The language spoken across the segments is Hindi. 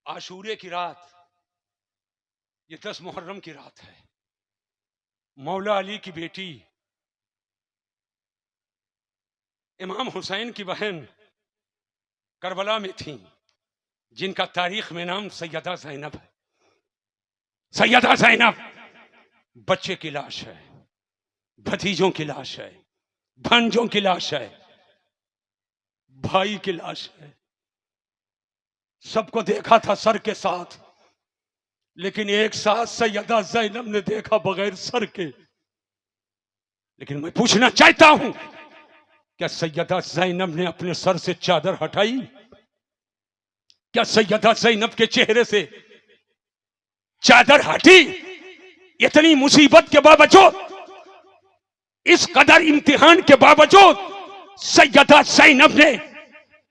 आशूरे की रात, ये 10 मुहर्रम की रात है। मौला अली की बेटी इमाम हुसैन की बहन करबला में थी, जिनका तारीख में नाम सैयदा ज़ैनब है। सैयदा ज़ैनब बच्चे की लाश है, भतीजों की लाश है, भांजों की लाश है, भाई की लाश है। सबको देखा था सर के साथ, लेकिन एक साथ सैयदा ज़ैनब ने देखा बगैर सर के। लेकिन मैं पूछना चाहता हूं, क्या सैयदा ज़ैनब ने अपने सर से चादर हटाई? क्या सैयदा ज़ैनब के चेहरे से चादर हटी? इतनी मुसीबत के बावजूद, इस कदर इम्तिहान के बावजूद सैयदा ज़ैनब ने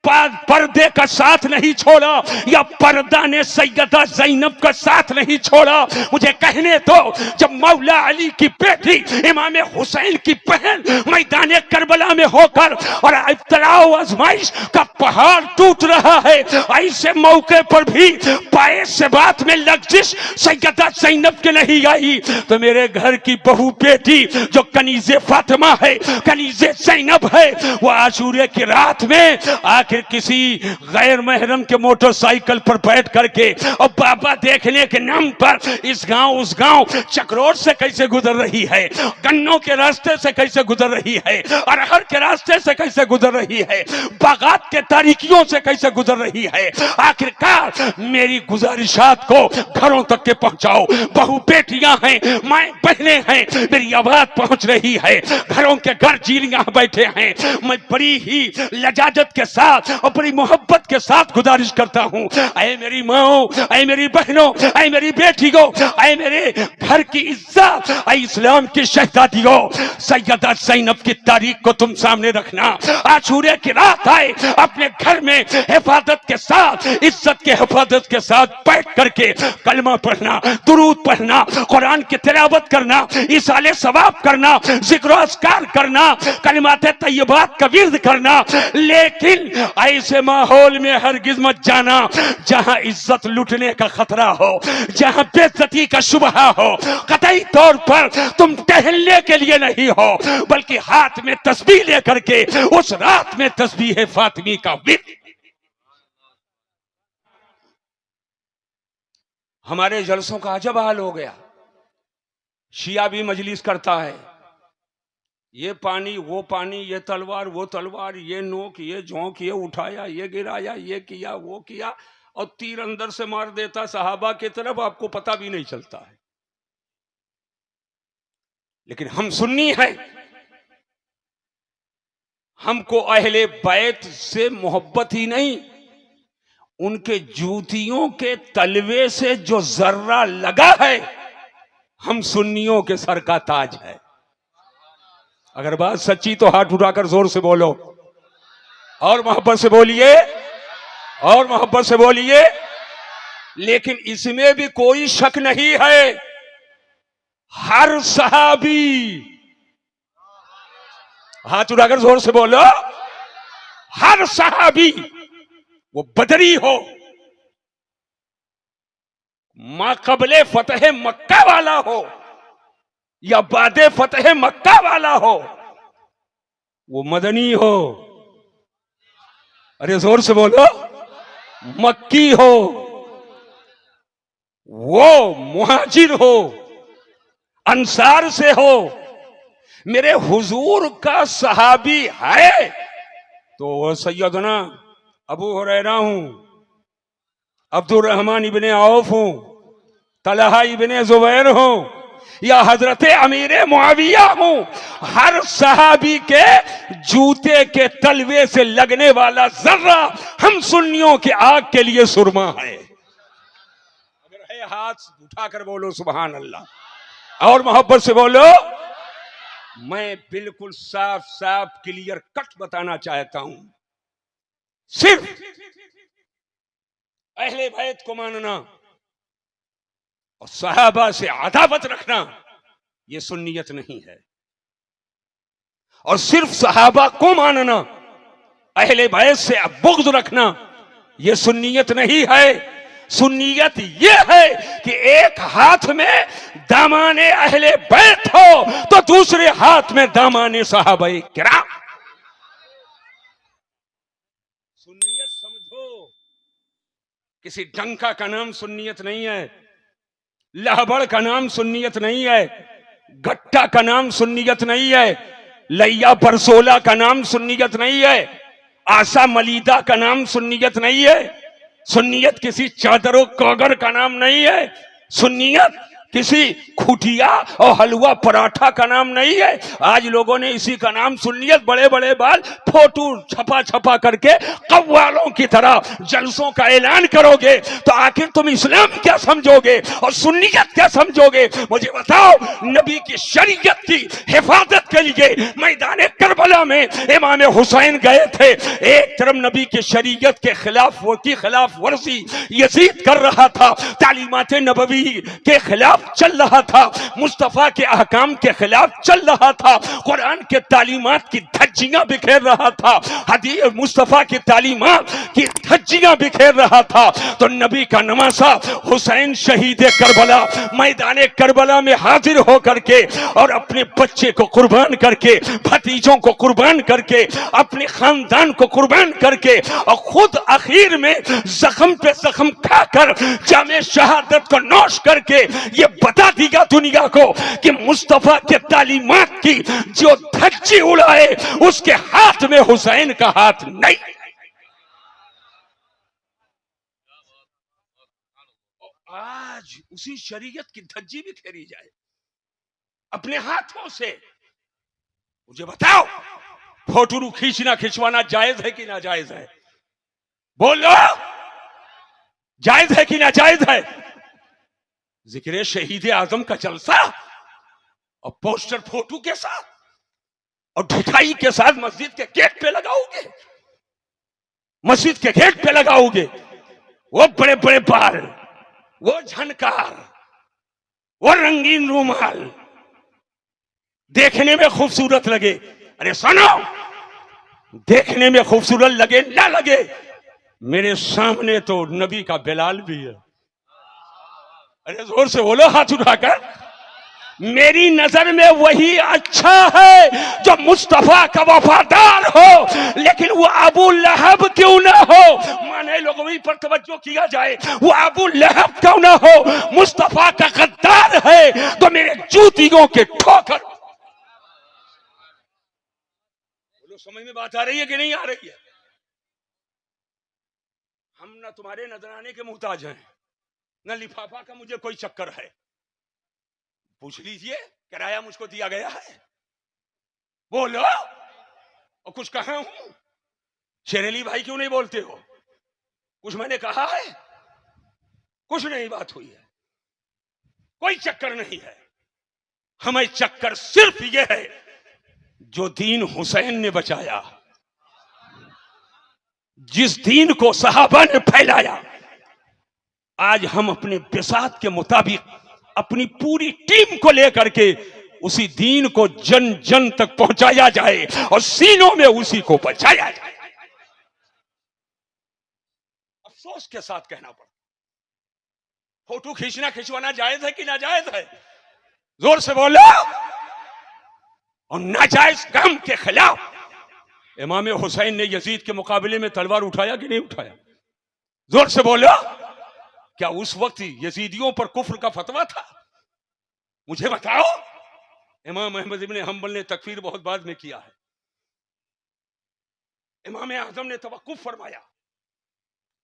पर्दे का साथ नहीं छोड़ा, या पर्दा ने सैयदा ज़ैनब का साथ नहीं छोड़ा। मुझे कहने दो, जब मौला अली की बेटी इमाम हुसैन की बहन मैदान करबला में होकर और इब्तिला आजमाइश का पहाड़ टूट रहा है, ऐसे मौके पर भी पाए से बात में लग्जिश सैयदा ज़ैनब के नहीं आई, तो मेरे घर की बहू बेटी जो कनीज़े फातिमा है, कनीज़े ज़ैनब है, वो आशूरे की रात में आखिर किसी गैर महरम के मोटरसाइकिल पर बैठ करके और बाबा देखने के नाम पर इस गांव उस गांव चक्रोट से कैसे गुजर रही है, गन्नों के रास्ते से कैसे गुजर रही है, अरहर के रास्ते से कैसे गुजर रही है, बागात के तारीकियों से कैसे गुजर रही है। आखिरकार मेरी गुजारिशात को घरों तक के पहुंचाओ। बहु बेटियां हैं, माए बहनें हैं, मेरी आवाज पहुंच रही है। घरों के घर जीलियां बैठे हैं। मैं बड़ी ही लजाजत के साथ और बड़ी मोहब्बत के साथ गुजारिश करता हूं, ऐ मेरी माओ, ऐ मेरी बहनों, ऐ मेरी बेटियों, ऐ मेरे घर की इज्जत, ऐ इस्लाम की शहजादियों, सैयदा ज़ैनब की तारीख को तुम सामने रखना। आशूरे की रात आए, अपने घर में हिफाजत के साथ, इज्जत के हिफाजत के साथ बैठ करके कलमा पढ़ना, दुरूद पढ़ना, कुरान की तिलावत करना, इसाले सवाब करना, जिक्र अस्कार करना, कलिमात तय्यबात का विर्द करना। लेकिन ऐसे माहौल में हरगिज मत जाना जहां इज्जत लूटने का खतरा हो, जहां बेइज्जती का शुबहा हो। कतई तौर पर तुम टहलने के लिए नहीं हो, बल्कि हाथ में तस्बीह लेकर के उस रात में तस्बीह फातिमी का विर्द। हमारे जलसों का अजब हाल हो गया। शिया भी मजलिस करता है, ये पानी वो पानी, ये तलवार वो तलवार, ये नोक ये झोंक, ये उठाया ये गिराया, ये किया वो किया, और तीर अंदर से मार देता सहाबा की तरफ, आपको पता भी नहीं चलता है। लेकिन हम सुन्नी हैं, हमको अहले बैत से मोहब्बत ही नहीं, उनके जूतियों के तलवे से जो जर्रा लगा है, हम सुन्नियों के सर का ताज है। अगर बात सच्ची तो हाथ उठाकर जोर से बोलो, और मोहब्बत से बोलिए, और मोहब्बत से बोलिए। लेकिन इसमें भी कोई शक नहीं है, हर सहाबी, हाथ उठाकर जोर से बोलो, हर सहाबी, वो बदरी हो, माक़बले फतह मक्का वाला हो या बादे फतह मक्का वाला हो, वो मदनी हो, अरे जोर से बोलो, मक्की हो, वो मुहाजिर हो, अंसार से हो, मेरे हुजूर का सहाबी है तो वो सैयदना अबू हुरैरा हूं, अब्दुर रहमान इब्ने औफ हूं, तलहा इब्ने जुबैर हूं, या हजरत अमीर मुआविया हूं। हर सहाबी के जूते के तलवे से लगने वाला जर्रा हम सुन्नियों के आग के लिए सुरमा है। अगर है हाथ उठाकर बोलो सुभान अल्लाह, और मोहब्बत से बोलो। मैं बिल्कुल साफ साफ क्लियर कट बताना चाहता हूं, सिर्फ अहले बैत को मानना और सहाबा से अदावत रखना यह सुन्नियत नहीं है, और सिर्फ सहाबा को मानना, अहले बैत से बुग़्ज़ रखना यह सुन्नियत नहीं है। सुन्नियत ये है कि एक हाथ में दामाने अहले बैत हो तो दूसरे हाथ में दामाने सहाबाए किराम। सुन्नियत समझो, किसी डंका का नाम सुन्नियत नहीं है, लहबड़ का नाम सुन्नियत नहीं है, गट्टा का नाम सुन्नियत नहीं है, लैया बरसोला का नाम सुन्नियत नहीं है, आशा मलीदा का नाम सुन्नियत नहीं है। सुन्नियत किसी चादरों कौगर का नाम नहीं है। सुन्नियत किसी खुटिया और हलवा पराठा का नाम नहीं है। आज लोगों ने इसी का नाम सुन्नियत, बड़े बड़े बाल, फोटो छपा छपा करके कव्वालों की तरह जलसों का ऐलान करोगे तो आखिर तुम इस्लाम क्या समझोगे और सुन्नियत क्या समझोगे? मुझे बताओ, नबी की शरीयत की हिफाजत के लिए मैदान करबला में इमाम हुसैन गए थे। एक तरफ नबी की शरीयत के खिलाफ खिलाफ वर्जी यजीद कर रहा था, तालीमात नबवी के खिलाफ चल रहा था, मुस्तफा के अहकाम के खिलाफ चल रहा था, कुरान के तालीमात की धज्जियां बिखेर रहा था, हदीस मुस्तफा की तालीमात की धज्जियां बिखेर रहा था। तो नबी का नवासा हुसैन शहीद करबला मैदान करबला में हाजिर होकर के और अपने बच्चे को कुर्बान करके, भतीजों को कुर्बान करके, अपने खानदान को कुर्बान करके और खुद आखिर में जख्म पे जख्म खाकर जामे शहादत को नोश करके ये बता दिया दुनिया को कि मुस्तफा के तालीमात की जो धज्जी उड़ाए उसके हाथ में हुसैन का हाथ नहीं। आज उसी शरीयत की धज्जी भी खेरी जाए अपने हाथों से। मुझे बताओ, फोटो खींचना खिंचवाना जायज है कि ना जायज है? बोलो, जायज है कि ना जायज है? जिक्र शहीद आजम का जलसा और पोस्टर फोटो के साथ और ढिठाई के साथ मस्जिद के गेट पे लगाओगे, मस्जिद के गेट पे लगाओगे, वो बड़े बड़े बाल, वो झनकार, वो रंगीन रूमाल देखने में खूबसूरत लगे। अरे सुनो, देखने में खूबसूरत लगे ना लगे, मेरे सामने तो नबी का बिलाल भी है। अरे जोर से बोलो हाथ उठाकर। मेरी नजर में वही अच्छा है जो मुस्तफा का वफादार हो, लेकिन वो अबू लहब क्यों ना हो। माने लोगों पर तवज्जो किया जाए, वो अबू लहब क्यों ना हो, मुस्तफा का गद्दार है तो मेरे जूतियों के ठोकर। बोलो, समझ में बात आ रही है कि नहीं आ रही है? हम ना तुम्हारे नजराने के मुहताज हैं, न लिफाफा का मुझे कोई चक्कर है। पूछ लीजिए, किराया मुझको दिया गया है। बोलो, और कुछ कहा हूं? शेर अली भाई क्यों नहीं बोलते हो? कुछ मैंने कहा है? कुछ नहीं बात हुई है, कोई चक्कर नहीं है। हमें चक्कर सिर्फ यह है जो दीन हुसैन ने बचाया, जिस दीन को सहाबा ने फैलाया। आज हम अपने बिसात के मुताबिक अपनी पूरी टीम को लेकर के उसी दीन को जन जन तक पहुंचाया जाए और सीनों में उसी को बचाया जाए। अफसोस के साथ कहना पड़ता, फोटो खींचना खिंचवाना जायज है कि नाजायज है? जोर से बोलो। और नाजायज काम के खिलाफ इमाम हुसैन ने यजीद के मुकाबले में तलवार उठाया कि नहीं उठाया? जोर से बोलो। क्या उस वक्त यजीदियों पर कुफ्र का फतवा था? मुझे बताओ। इमाम अहमद इब्ने हंबल ने तकफीर बहुत बाद में किया है, इमाम आजम ने तवक्कुफ फरमाया।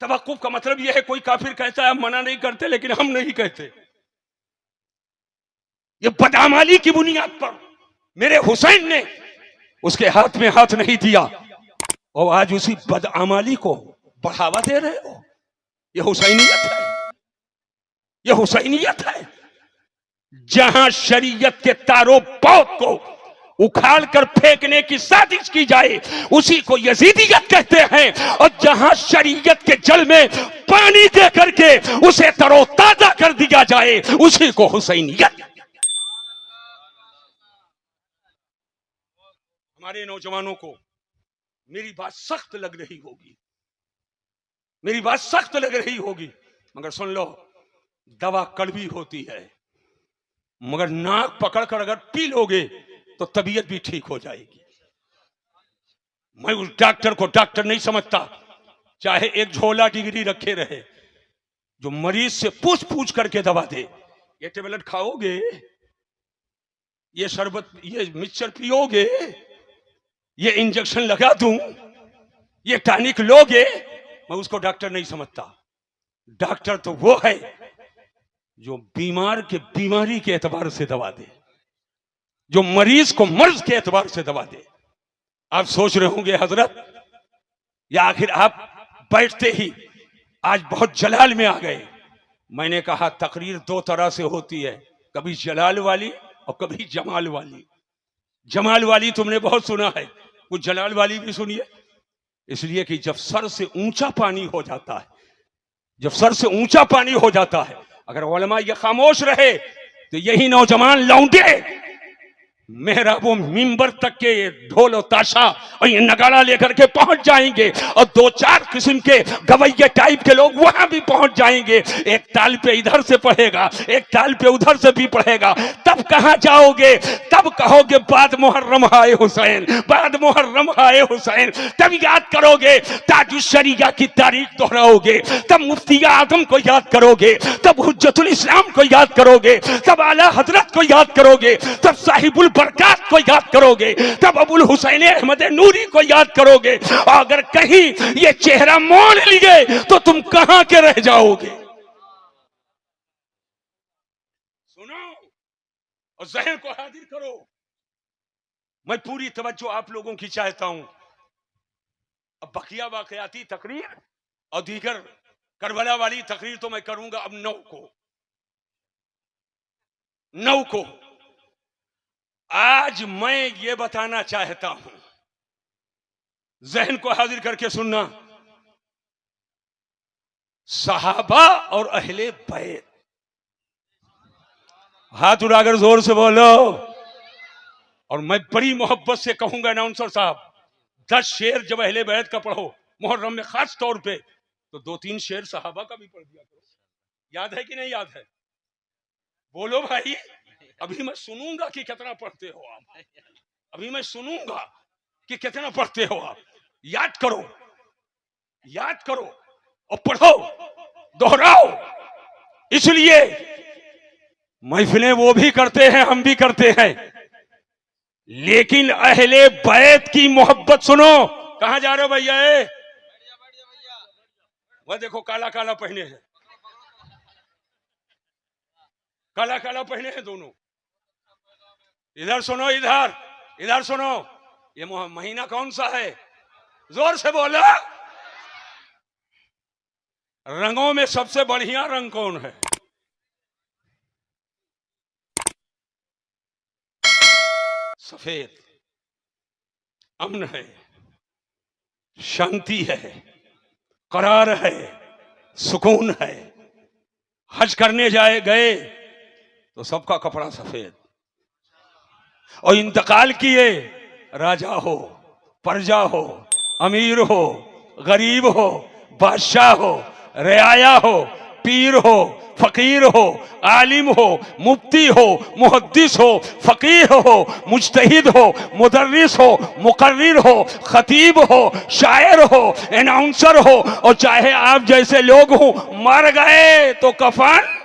तवक्कुफ का मतलब यह है, कोई काफिर कहता है हम मना नहीं करते, लेकिन हम नहीं कहते। ये बदअमली की बुनियाद पर मेरे हुसैन ने उसके हाथ में हाथ नहीं दिया और आज उसी बदअमली को बढ़ावा दे रहे हो। यह हुसैनियत है, यह हुसैनियत है। जहां शरीयत के तारो पौध को उखाड़ कर फेंकने की साजिश की जाए उसी को यजीदियत कहते हैं, और जहां शरीयत के जल में पानी दे करके उसे तरोताजा कर दिया जाए उसी को हुसैनियत। हमारे नौजवानों को मेरी बात सख्त लग रही होगी, मेरी बात सख्त लग रही होगी। मगर सुन लो, दवा कड़वी होती है, मगर नाक पकड़कर अगर पी लोगे तो तबीयत भी ठीक हो जाएगी। मैं उस डॉक्टर को डॉक्टर नहीं समझता, चाहे एक झोला डिग्री रखे रहे, जो मरीज से पूछ पूछ करके दवा दे। ये टेबलेट खाओगे, ये शरबत, ये मिक्सचर पियोगे, ये इंजेक्शन लगा दूं, ये टॉनिक लोगे, मैं उसको डॉक्टर नहीं समझता। डॉक्टर तो वो है जो बीमार के बीमारी के एतबार से दवा दे, जो मरीज को मर्ज के एतबार से दवा दे। आप सोच रहे होंगे हजरत, या आखिर आप बैठते ही आज बहुत जलाल में आ गए। मैंने कहा तकरीर दो तरह से होती है, कभी जलाल वाली और कभी जमाल वाली। जमाल वाली तुमने बहुत सुना है, कुछ जलाल वाली भी सुनिए। इसलिए कि जब सर से ऊंचा पानी हो जाता है, जब सर से ऊंचा पानी हो जाता है, अगर उलमा ये खामोश रहे तो यही नौजवान लौंडे मेहराबों मिंबर तक के ढोल और ताशा और ये नगाड़ा लेकर के पहुंच जाएंगे, और दो चार किस्म के गवैये टाइप के लोग वहां भी पहुंच जाएंगे। एक ताल पे इधर से पढ़ेगा, एक ताल पे उधर से भी पढ़ेगा, तब कहां जाओगे? तब कहोगे बाद मुहर्रम आए हुसैन, बाद मुहर्रम आए हुसैन। तब याद करोगे ताजुश्शरिया की तारीख दोहराओगे, तब मुफ्ती आजम को याद करोगे, तब हुज्जतुल इस्लाम को याद करोगे, तब आला हजरत को याद करोगे, तब साहिबुल बरकात को याद करोगे, तब अबुल हुसैन अहमद नूरी को याद करोगे। और अगर कहीं ये चेहरा मोड़ लिए तो तुम कहां के रह जाओगे? सुनो और ज़हन को हाजिर करो। मैं पूरी तवज्जो आप लोगों की चाहता हूं। अब बकिया वाकयाती तकरीर और दीगर करबला वाली तकरीर तो मैं करूंगा अब 9 को। आज मैं ये बताना चाहता हूं, जहन को हाजिर करके सुनना। सहाबा और अहले बैत, हाथ उठाकर जोर से बोलो। और मैं बड़ी मोहब्बत से कहूंगा अनाउंसर साहब, 10 शेर जब अहले बैत का पढ़ो मुहर्रम में खास तौर पे, तो 2-3 शेर सहाबा का भी पढ़ दिया करो। याद है कि नहीं याद है? बोलो भाई, अभी मैं सुनूंगा कि कितना पढ़ते हो आप, अभी मैं सुनूंगा कि कितना पढ़ते हो आप। याद करो, याद करो और पढ़ो, दोहराओ। इसलिए महफिलें वो भी करते हैं, हम भी करते हैं, लेकिन अहले बैत की मोहब्बत सुनो। कहां जा रहे हो भैया? वह देखो काला काला पहने हैं, काला काला पहने हैं दोनों। इधर सुनो, इधर इधर सुनो। ये महीना कौन सा है? जोर से बोलो। रंगों में सबसे बढ़िया रंग कौन है? सफेद। अमन है, शांति है, करार है, सुकून है। हज करने गए तो सबका कपड़ा सफेद, और इंतकाल किए, राजा हो, प्रजा हो, अमीर हो, गरीब हो, बादशाह हो, रियाया हो, पीर हो, फकीर हो, आलिम हो, मुफ्ती हो, मुहद्दिस हो, फकीह हो, मुज्तहिद हो, मुदर्रिस हो, मुकर्रिर हो, खतीब हो, शायर हो, अनाउंसर हो, और चाहे आप जैसे लोग हो, मर गए तो कफन।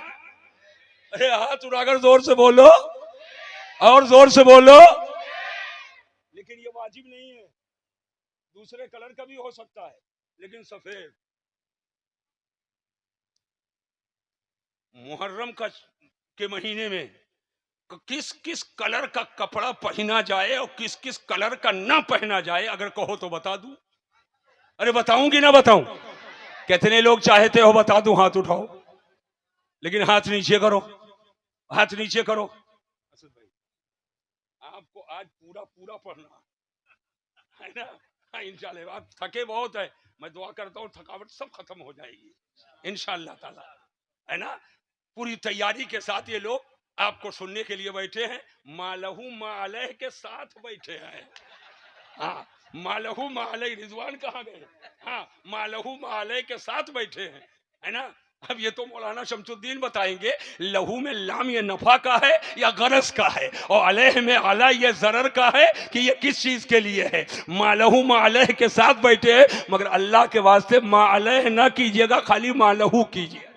अरे हाथ उठाकर जोर से बोलो, और जोर से बोलो। लेकिन ये वाजिब नहीं है, दूसरे कलर का भी हो सकता है, लेकिन सफेद। मुहर्रम के महीने में किस किस कलर का कपड़ा पहना जाए और किस किस कलर का ना पहना जाए, अगर कहो तो बता दूं। अरे बताऊंगी ना बताऊं? कितने लोग चाहते हो बता दूं? हाथ उठाओ, लेकिन हाथ नीचे करो, हाथ नीचे करो। असद भाई, आपको आज पूरा पूरा पढ़ना है ना? हाँ, इंशाल्लाह। आप थके बहुत है, मैं दुआ करता हूँ थकावट सब खत्म हो जाएगी इंशाल्लाह ताला, है ना? पूरी तैयारी के साथ ये लोग आपको सुनने के लिए बैठे हैं। मालहू मालह के साथ बैठे हैं। हाँ, मालहू मालह, रिजवान कहाँ गए? हाँ, मालहू मालह के साथ बैठे हैं, है ना? अब ये तो मौलाना शमसुद्दीन बताएंगे, लहू में लाम ये नफा का है या गरज का है, और अलह में अला ये जरर का है कि ये किस चीज के लिए है। मालहू मालह के साथ बैठे हैं, मगर अल्लाह के वास्ते मालह ना कीजिएगा, खाली मालहू कीजिए।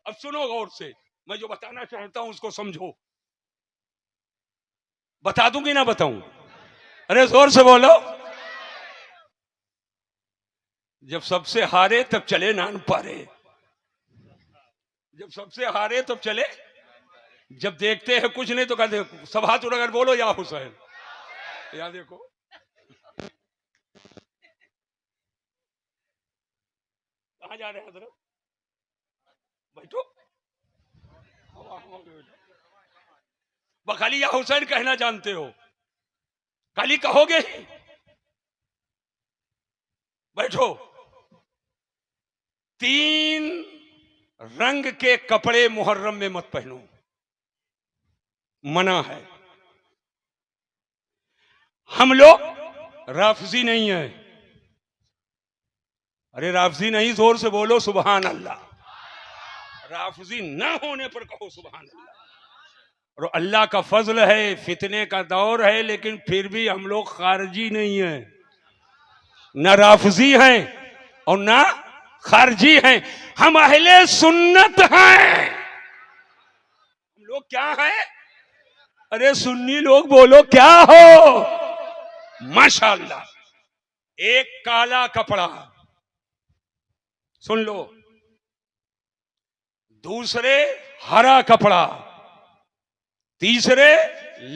अब सुनो गौर से, मैं जो बताना चाहता हूं उसको समझो। बता दूं कि ना बताऊं? अरे जोर से बोलो। जब सबसे हारे तब चले नान पारे, जब सबसे हारे तब चले, जब देखते हैं कुछ नहीं तो कहते सब हाथ उठाकर बोलो या हुसैन। या देखो कहां जा रहे हैं हजरत? बैठो। खाली या हुसैन कहना जानते हो, खाली कहोगे। बैठो। 3 रंग के कपड़े मुहर्रम में मत पहनो, मना है। हम लोग राफजी नहीं है। अरे राफजी नहीं, जोर से बोलो सुभान अल्लाह। राफजी ना होने पर कहो सुभान अल्लाह। और अल्लाह का फजल है, फितने का दौर है, लेकिन फिर भी हम लोग खारजी नहीं है, ना राफजी हैं और ना खारजी हैं। हम अहले सुन्नत हैं। हम लोग क्या हैं? अरे सुन्नी लोग बोलो क्या हो? माशाअल्लाह। एक काला कपड़ा, सुन लो, दूसरे हरा कपड़ा, तीसरे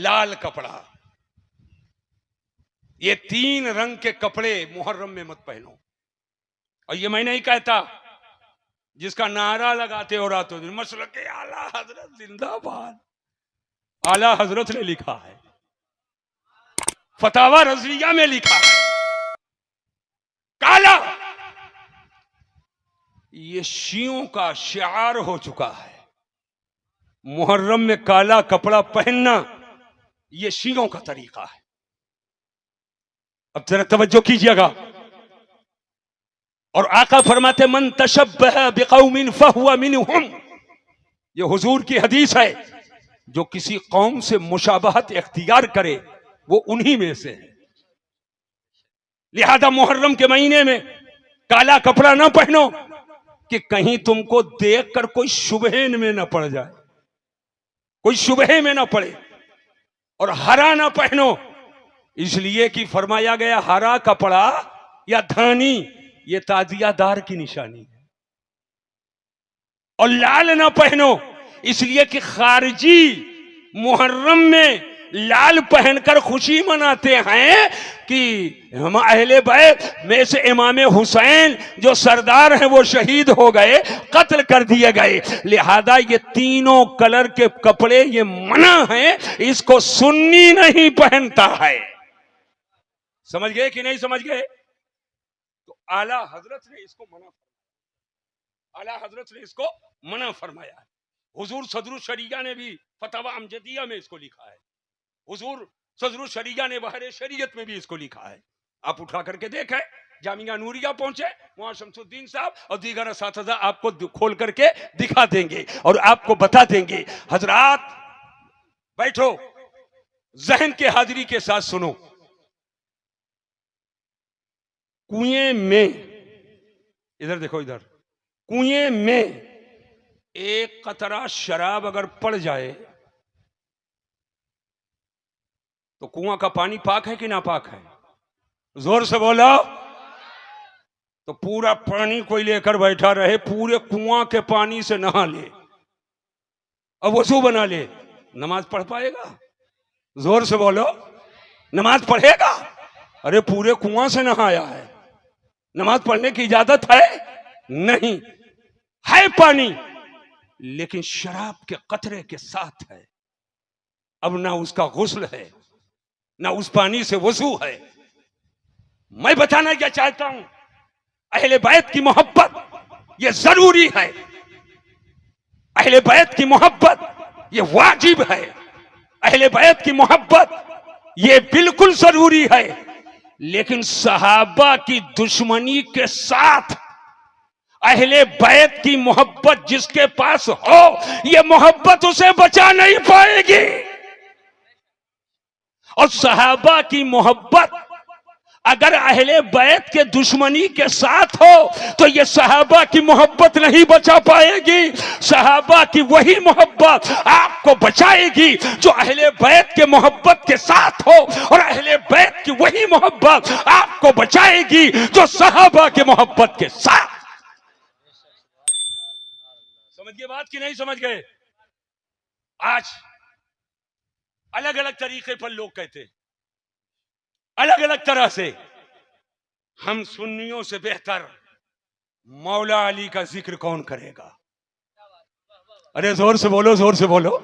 लाल कपड़ा। ये 3 रंग के कपड़े मुहर्रम में मत पहनो। और ये मैं नहीं कहता, जिसका नारा लगाते हो रातों दिन, मसलक के आला हजरत जिंदाबाद। आला हजरत ने लिखा है, फतावा रज़विया में लिखा है, काला ये शियों का शिआर हो चुका है। मुहर्रम में काला कपड़ा पहनना ये शियों का तरीका है। अब जरा तवज्जो कीजिएगा। और आका फरमाते मन तशब्बह बिकौमिन फहुवा मिनहुम, ये हुजूर की हदीस है, जो किसी कौम से मुशाबहत इख्तियार करे वो उन्हीं में से है। लिहाजा मुहर्रम के महीने में काला कपड़ा ना पहनो कि कहीं तुमको देखकर कोई शुबहे में ना पड़ जाए, कोई शुबहे में ना पड़े। और हरा ना पहनो, इसलिए कि फरमाया गया हरा कपड़ा या धानी ये ताजियादार की निशानी है। और लाल ना पहनो, इसलिए कि खारजी मुहर्रम में लाल पहनकर खुशी मनाते हैं कि हम अहले बैत में से इमाम हुसैन जो सरदार हैं वो शहीद हो गए, कत्ल कर दिए गए। लिहाजा ये तीनों कलर के कपड़े ये मना है, इसको सुन्नी नहीं पहनता है। समझ गए कि नहीं समझ गए? तो आला हजरत ने इसको मना, आला हजरत ने इसको मना फरमाया है। हुजूर सदरुल शरिया ने भी फतवा अमजदिया में इसको लिखा है, हुजूर सदरुल शरिया ने बहरे शरीयत में भी इसको लिखा है। आप उठा करके देखें, जामिया नूरिया पहुंचे, वहां शमसुद्दीन साहब और दीगर असातिज़ा आपको खोल करके दिखा देंगे और आपको बता देंगे। हजरात बैठो, जहन के हाजिरी के साथ सुनो। कुएं में, इधर देखो, इधर कुएं में एक कतरा शराब अगर पड़ जाए तो कुआं का पानी पाक है कि नापाक है? जोर से बोलो। तो पूरा पानी कोई लेकर बैठा रहे, पूरे कुआं के पानी से नहा ले और वजू बना ले, नमाज पढ़ पाएगा? जोर से बोलो, नमाज पढ़ेगा? अरे पूरे कुआं से नहाया है, नमाज पढ़ने की इजाजत है? नहीं है पानी, लेकिन शराब के कतरे के साथ है। अब ना उसका गुस्ल है, ना उस पानी से वजू है। मैं बताना क्या चाहता हूं, अहले बैत की मोहब्बत ये जरूरी है, अहले बैत की मोहब्बत ये वाजिब है, अहले बैत की मोहब्बत ये बिल्कुल जरूरी है। लेकिन सहाबा की दुश्मनी के साथ अहले बैत की मोहब्बत जिसके पास हो, ये मोहब्बत उसे बचा नहीं पाएगी। और सहाबा की मोहब्बत अगर अहले बैत के दुश्मनी के साथ हो तो ये सहाबा की मोहब्बत नहीं बचा पाएगी। सहाबा की वही मोहब्बत आपको बचाएगी जो अहले बैत के मोहब्बत के साथ हो, और अहले बैत की वही मोहब्बत आपको बचाएगी जो सहाबा के मोहब्बत के साथ। समझ गए बात कि नहीं समझ गए? आज अलग अलग तरीके पर लोग कहते हैं, अलग अलग तरह से, हम सुन्नियों से बेहतर मौला अली का जिक्र कौन करेगा? अरे जोर से बोलो, जोर से बोलो।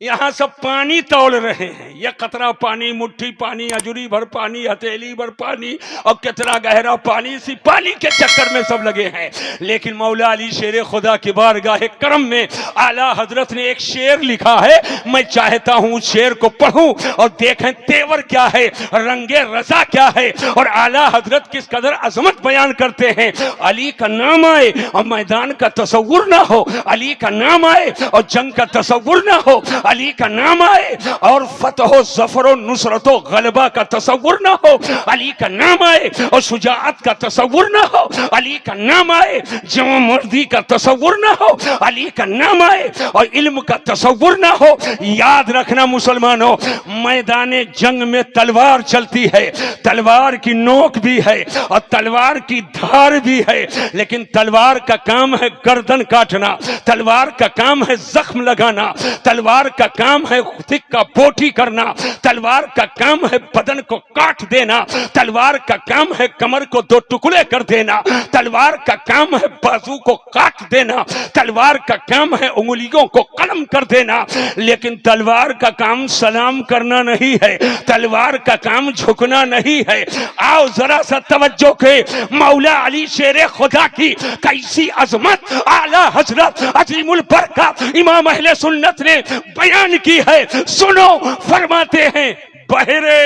यहां सब पानी तौल रहे हैं, यह कतरा पानी, मुट्ठी पानी, अजूरी भर पानी, हथेली भर पानी, और कितना गहरा पानी, इसी पानी के चक्कर में सब लगे हैं। लेकिन मौला अली शेर खुदा की बारगाह करम में आला हजरत ने एक शेर लिखा है, मैं चाहता हूं उस शेर को पढ़ूं और देखें तेवर क्या है, रंगे रजा क्या है, और आला हजरत किस कदर अजमत बयान करते हैं। अली का नाम आए और मैदान का तसव्वुर ना हो, अली का नाम आए और जंग का तसव्वुर ना हो, अली का नाम आए और फतह जफर नुसरत गलबा का तसव्वुर ना हो, अली का नाम आए और शुजाअत का तसव्वुर ना हो, अली का नाम आए जवां मर्दी का तसव्वुर ना हो, अली का नाम आए और इल्म का तसव्वुर ना हो। याद रखना मुसलमानों, मैदाने जंग में तलवार चलती है, तलवार की नोक भी है और तलवार की धार भी है, लेकिन तलवार का काम है गर्दन काटना, तलवार का काम है जख्म लगाना, तलवार का काम है खुद का बोटी करना, तलवार का काम है बदन को काट देना, तलवार का काम है कमर को दो टुकड़े कर देना, तलवार का काम है बाजू को काट देना, तलवार का काम है उंगलियों को कलम कर देना। लेकिन तलवार का काम सलाम करना नहीं है, तलवार का काम झुकना नहीं है। आओ जरा सा तवज्जो के, मौला अली शेर खुदा की कैसी अजमत आला हजरत अजीमुल बरकत इमाम अहले सुन्नत ने बयान की है, सुनो। फरमाते हैं बहरे,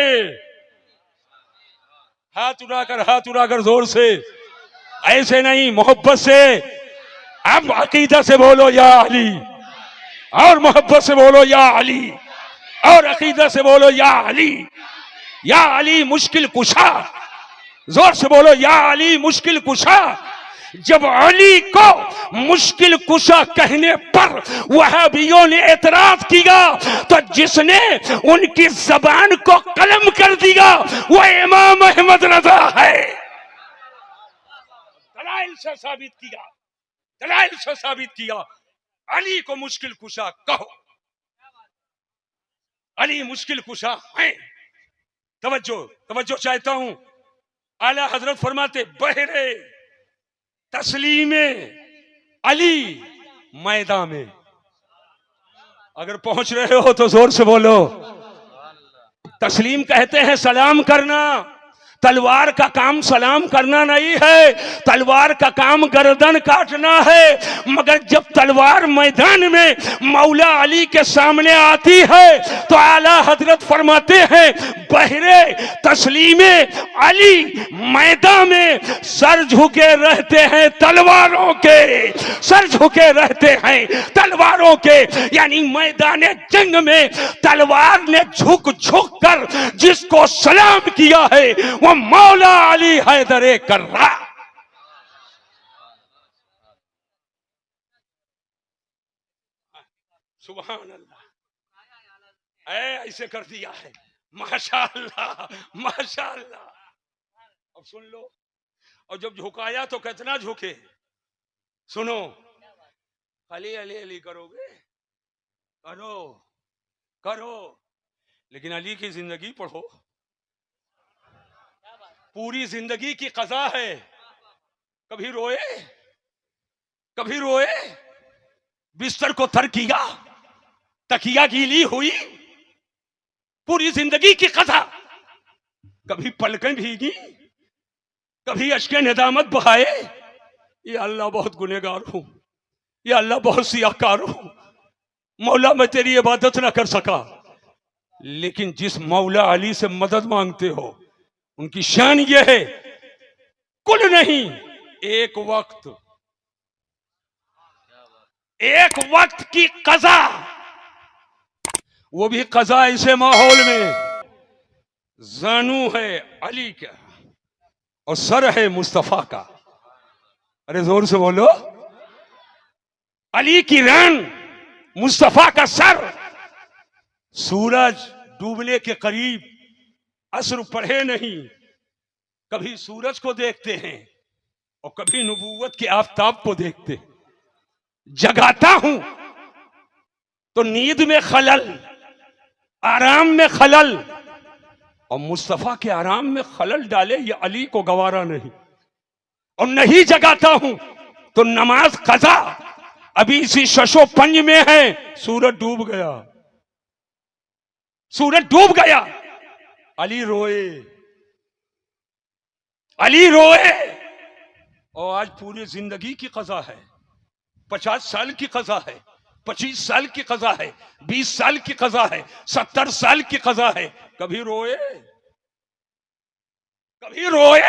हाथ उड़ाकर जोर से, ऐसे नहीं, मोहब्बत से। अब अकीदा से बोलो या अली, और मोहब्बत से बोलो या अली, और अकीदा से बोलो या अली। या अली मुश्किल कुशा, जोर से बोलो या अली मुश्किल कुशा। जब अली को मुश्किल कुशा कहने पर वहाबियों ने एतराज किया तो जिसने उनकी जबान को कलम कर दिया वो इमाम अहमद रजा है। दलाइल से साबित किया, दलाइल से साबित किया, अली को मुश्किल कुशा कहो, अली मुश्किल कुशा है। तवज्जो चाहता हूं, आला हजरत फरमाते बहरे तस्लीमे अली मैदान में। अगर पहुंच रहे हो तो जोर से बोलो। तस्लीम कहते हैं सलाम करना, तलवार का काम सलाम करना नहीं है, तलवार का काम गर्दन काटना है। मगर जब तलवार मैदान में मौला अली के सामने आती है तो आला हजरत फरमाते हैं बहरे तस्लीमे अली मैदान में सर झुके रहते हैं तलवारों के, सर झुके रहते हैं तलवारों के। यानी मैदान जंग में तलवार ने झुक झुक कर जिसको सलाम किया है वो मौला अली हैदरे कर्रा। सुभान अल्लाह, ऐसे कर दिया है, माशाअल्लाह माशाअल्लाह। अब सुन लो, और जब झुकाया तो कितना झुके, सुनो। अली अली अली करोगे, करो करो, लेकिन अली की जिंदगी पढ़ो, पूरी जिंदगी की कज़ा है। कभी रोए, कभी रोए, बिस्तर को तर किया, तकिया गीली हुई, पूरी जिंदगी की कज़ा। कभी पलकें भीगी, कभी अश्के निदामत बहाए, या अल्लाह बहुत गुनहगार हूं, या अल्लाह बहुत सियाकार हूं, मौला मैं तेरी इबादत ना कर सका। लेकिन जिस मौला अली से मदद मांगते हो उनकी शान यह है, कुल नहीं एक वक्त की कजा, वो भी कजा ऐसे माहौल में जानू है अली का और सर है मुस्तफा का। अरे जोर से बोलो, अली की रान, मुस्तफा का सर। सूरज डूबने के करीब, असर पढ़े नहीं, कभी सूरज को देखते हैं और कभी नबूवत के आफताब को देखते हैं। जगाता हूं तो नींद में खलल, आराम में खलल, और मुस्तफा के आराम में खलल डाले ये अली को गवारा नहीं। और नहीं जगाता हूं तो नमाज कजा, अभी इसी शशो पंज में है, सूरज डूब गया, सूरज डूब गया, अली रोए, अली रोए। और आज पूरी जिंदगी की कजा है, 50 साल की कजा है, 25 साल की कजा है, 20 साल की कजा है, 70 साल की कजा है। कभी रोए, कभी रोए।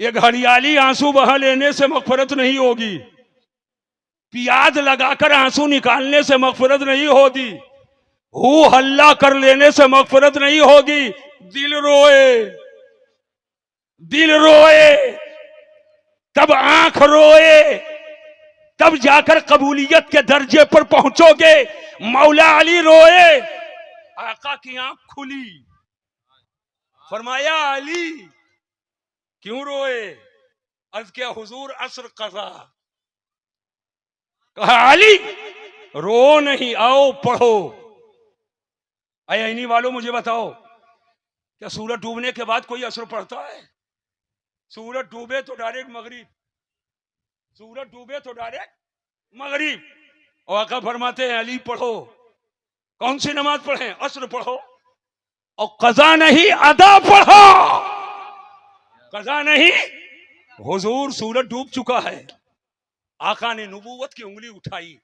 ये घड़ियाली आंसू बहा लेने से मगफरत नहीं होगी, प्याज लगाकर आंसू निकालने से मगफरत नहीं होगी, हू हल्ला कर लेने से मगफरत नहीं होगी। दिल रोए, दिल रोए, तब आंख रोए, तब जाकर कबूलियत के दर्जे पर पहुंचोगे। मौला अली रोए, आका की आंख खुली, फरमाया अली क्यों रोए? अर्ज किया हुजूर असर कज़ा। कहा अली रो नहीं, आओ पढ़ो। अया इन्हीं वालों मुझे बताओ, क्या सूरज डूबने के बाद कोई असर पड़ता है? सूरज डूबे तो डायरेक्ट मगरिब, सूरज डूबे तो डायरेक्ट मगरिब। और आका फरमाते हैं अली पढ़ो। कौन सी नमाज पढ़े? असर पढ़ो। और कज़ा नहीं अदा पढ़ो, कज़ा नहीं। हुजूर सूरज डूब चुका है, आका ने नबूवत की उंगली उठाई,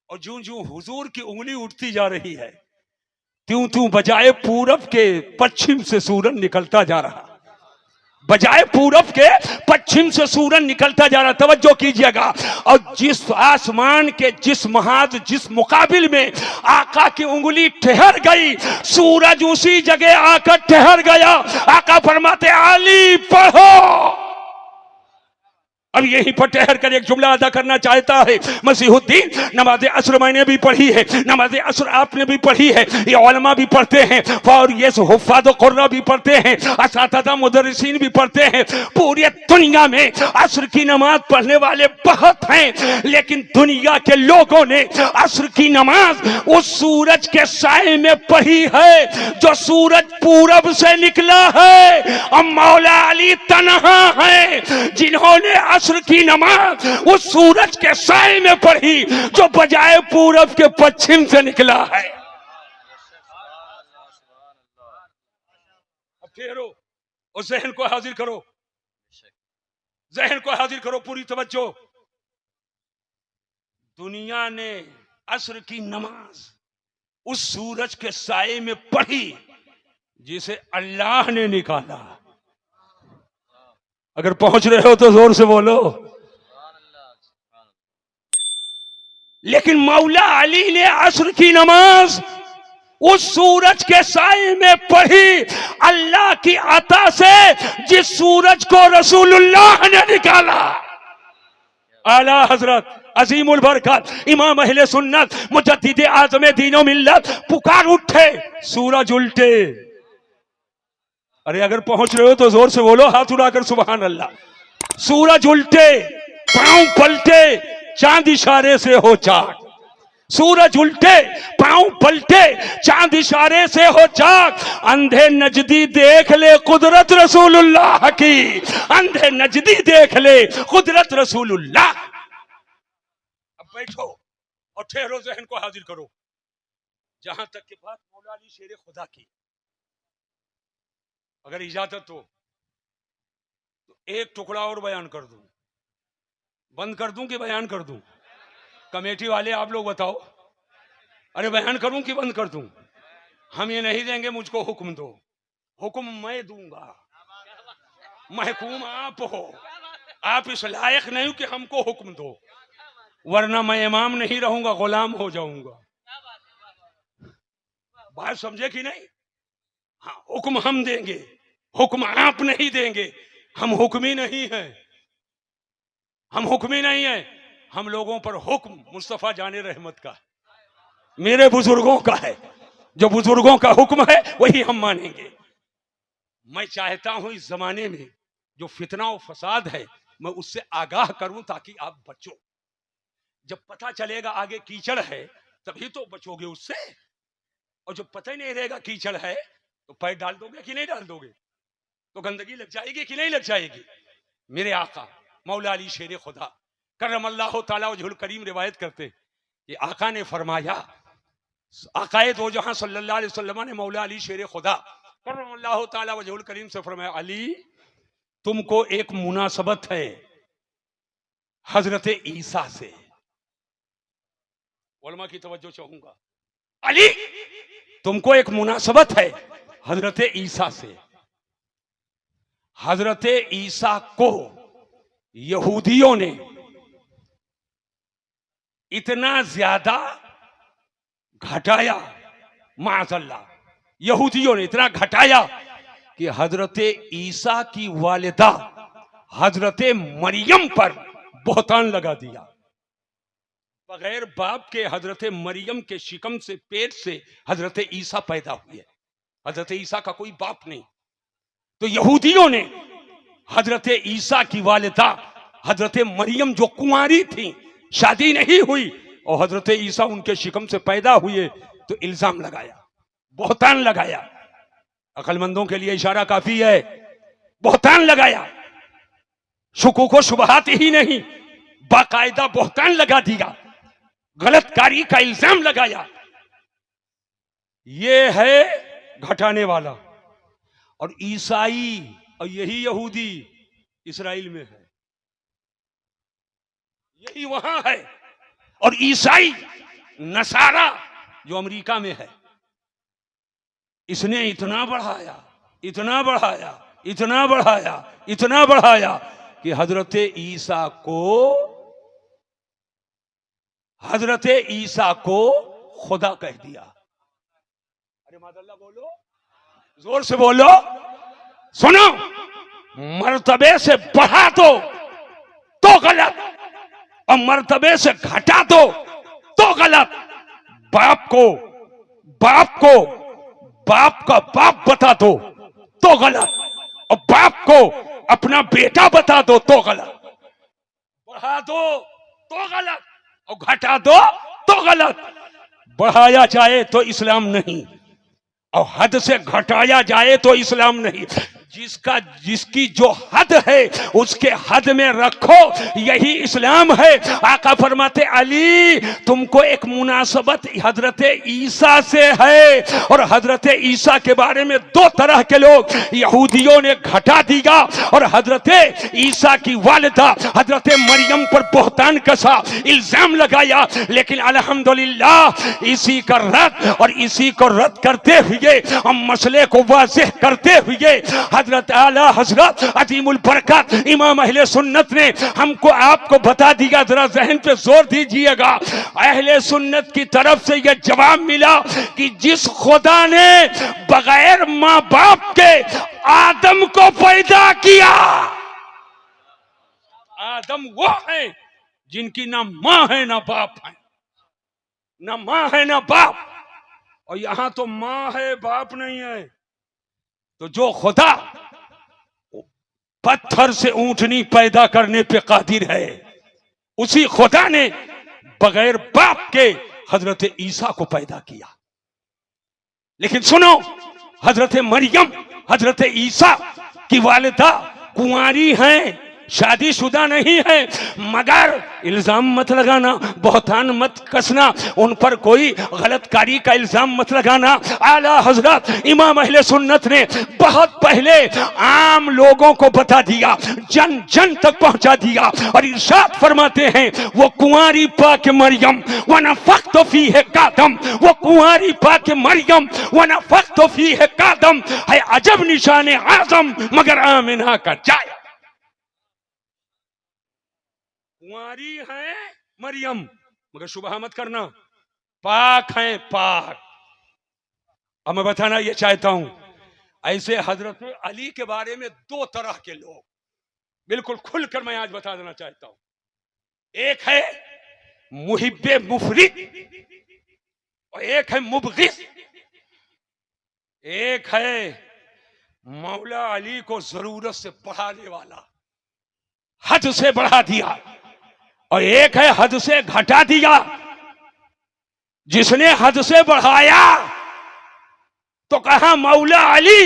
और जूं जूं हुजूर की उंगली उठती जा रही है, त्यों त्यों बजाए पूरब के पश्चिम से सूरज निकलता जा रहा, बजाय पूरब के पश्चिम से सूरज निकलता जा रहा। तवज्जो कीजिएगा। और जिस आसमान के जिस महाज जिस मुकाबिल में आका की उंगली ठहर गई, सूरज उसी जगह आकर ठहर गया। आका फरमाते अली पढ़ो। अब यहीं पर ठहर कर एक जुमला अदा करना चाहता है मसीहुद्दीन। नमाज असर मैंने भी पढ़ी है, नमाज असर आपने भी पढ़ी है, ये उलमा भी पढ़ते हैं, और ये हुफ़ाज़ कुर्रा भी पढ़ते हैं, असातिज़ा मुदर्रिसीन भी पढ़ते हैं। पूरी दुनिया में असर की नमाज पढ़ने वाले बहुत हैं, लेकिन दुनिया के लोगों ने असर की नमाज उस सूरज के साए में पढ़ी है जो सूरज पूरब से निकला है। और मौला अली तन्हा है जिन्होंने असर की नमाज उस सूरज के साए में पढ़ी जो बजाय पूरब के पश्चिम से निकला है। अब ठहरो और जहन को हाजिर करो, जहन को हाजिर करो, पूरी तवज्जो। दुनिया ने असर की नमाज उस सूरज के साए में पढ़ी जिसे अल्लाह ने निकाला। अगर पहुंच रहे हो तो जोर से बोलो। लेकिन मौला अली ने असर की नमाज उस सूरज के साए में पढ़ी अल्लाह की अता से, जिस सूरज को रसूलुल्लाह ने निकाला। आला हजरत अजीमुल बरकत इमाम अहले सुन्नत मुजद्दिद आज़म दीनो मिल्लत पुकार उठे, सूरज उल्टे। अरे अगर पहुंच रहे हो तो जोर से बोलो, हाथ उड़ाकर सुभान अल्लाह। सूरज उल्टे, पांव पलटे, चांद इशारे से हो चाक। सूरज उल्टे, पांव पलटे, चांद इशारे से हो चाक। अंधे नजदी देख ले कुदरत रसूलुल्लाह की, अंधे नजदी देख ले कुदरत रसूलुल्लाह। अब बैठो और ठहरो, जहन को हाजिर करो। जहां तक की बात मौला अली शेर खुदा की, अगर इजाजत हो तो एक टुकड़ा और बयान कर दूं। बंद कर दूं कि बयान कर दूं? कमेटी वाले आप लोग बताओ। अरे बयान करूं कि बंद कर दूं? हम ये नहीं देंगे, मुझको हुक्म दो, हुक्म मैं दूंगा, महकूम आप हो, आप इस लायक नहीं हो कि हमको हुक्म दो, वरना मैं इमाम नहीं रहूंगा, गुलाम हो जाऊंगा। बात समझे कि नहीं? हाँ, हुक्म हम देंगे, हुक्म आप नहीं देंगे। हम हुक्मी नहीं है, हम हुक्मी नहीं है। हम लोगों पर हुक्म मुस्तफा जाने रहमत का, मेरे बुजुर्गों का है। जो बुजुर्गों का हुक्म है वही हम मानेंगे। मैं चाहता हूं इस जमाने में जो फितना और फसाद है, मैं उससे आगाह करूं ताकि आप बचो। जब पता चलेगा आगे कीचड़ है तभी तो बचोगे उससे, और जब पता ही नहीं रहेगा कीचड़ है तो पैर डाल दोगे कि नहीं डाल दोगे, तो गंदगी लग जाएगी कि नहीं लग जाएगी। मेरे आका मौला अली शेर खुदा करमल्लाहु ताला वजहुल करीम रिवायत करते कि आका ने फरमाया, आकाए दो जहां सल्लल्लाहु अलैहि वसल्लम ने मौला अली शेर खुदा करमल्लाहु ताला वजहुल करीम से फरमाया, अली तुमको एक मुनासबत है हजरत ईसा से। उलमा की तवज्जो चाहूंगा, अली तुमको एक मुनासबत है हजरत ईसा से। हजरत ईसा को यहूदियों ने इतना ज्यादा घटाया, माज़अल्लाह, यहूदियों ने इतना घटाया कि हजरत ईसा की वालिदा हजरत मरियम पर बहतान लगा दिया। बगैर बाप के हजरत मरियम के शिकम से, पेट से हजरत ईसा पैदा हुए। हजरत ईसा का कोई बाप नहीं। तो यहूदियों ने हजरत ईसा की वालिदा हजरत मरियम जो कुंवारी थी, शादी नहीं हुई, और हजरत ईसा उनके शिकम से पैदा हुए, तो इल्जाम लगाया, बहतान लगाया। अक्लमंदों के लिए इशारा काफी है। बहतान लगाया, शुकूक व शुबहात ही नहीं, बाकायदा बहतान लगा दिया, गलतकारी का इल्जाम लगाया। ये है घटाने वाला। और ईसाई और यही यहूदी इस्राइल में है, यही वहां है। और ईसाई नसारा जो अमेरिका में है, इसने इतना बढ़ाया, इतना बढ़ाया, इतना बढ़ाया, इतना बढ़ाया कि हजरत ईसा को खुदा कह दिया। अरे मादल्ला बोलो, जोर से बोलो। सुनो, मर्तबे से बढ़ा दो तो गलत, और मर्तबे से घटा दो तो गलत। बाप का बाप बता दो तो गलत, और बाप को अपना बेटा बता दो तो गलत। बढ़ा दो तो गलत, और घटा दो तो गलत। बढ़ाया जाए तो इस्लाम नहीं, और हद से घटाया जाए तो इस्लाम नहीं। जिसकी जो हद है उसके हद में रखो, यही इस्लाम है। आका फरमाते, अली तुमको एक मुनासबत हजरत ईसा से है। और हजरत ईसा के बारे में दो तरह के लोग, यहूदियों ने घटा दिया, और हजरत ईसा की वालिदा हजरत मरियम पर बहतान कसा, इल्जाम लगाया। लेकिन अल्हम्दुलिल्लाह इसी का रद्द और इसी को रद्द करते हुए, हम मसले को वाज़ेह करते हुए, हजरत आला हजरत अजीमुल बरकत इमाम अहले सुन्नत ने हमको आपको बता दिया। जरा जहन पे जोर दीजिएगा। अहले सुन्नत की तरफ से यह जवाब मिला कि जिस खुदा ने बगैर माँ बाप के आदम को पैदा किया, आदम वो है जिनकी ना माँ है ना बाप है, ना माँ है ना बाप। और यहां तो माँ है बाप नहीं है। तो जो खुदा पत्थर से ऊंटनी पैदा करने पे कादिर है, उसी खुदा ने बगैर बाप के हजरत ईसा को पैदा किया। लेकिन सुनो, हजरत मरियम हजरत ईसा की वालिदा कुंवारी हैं, शादीशुदा नहीं है, मगर इल्जाम मत लगाना, बहतान मत कसना, उन पर कोई गलतकारी का इल्जाम मत लगाना। आला हजरत इमाम अहले सुन्नत ने बहुत पहले आम लोगों को बता दिया, जन जन तक पहुंचा दिया और इरशाद फरमाते हैं वो कुंवारी पाक मरियम व नफख्तु फीह कादम, वो कुंवारी पाक मरियम व नफख्तु फीह कादम है अजब निशान आजम मगर आमिना का जाया। कुंवारी है मरियम मगर शुबह मत करना, पाक है पाक। अब मैं बताना ये चाहता हूं, ऐसे हजरत अली के बारे में दो तरह के लोग बिल्कुल खुलकर मैं आज बता देना चाहता हूं। एक है मुहिब्बे मुफरिद और एक है मुबगिज। एक है मौला अली को जरूरत से बढ़ाने वाला, हद से बढ़ा दिया, और एक है हद से घटा दिया। जिसने हद से बढ़ाया तो कहा मौला अली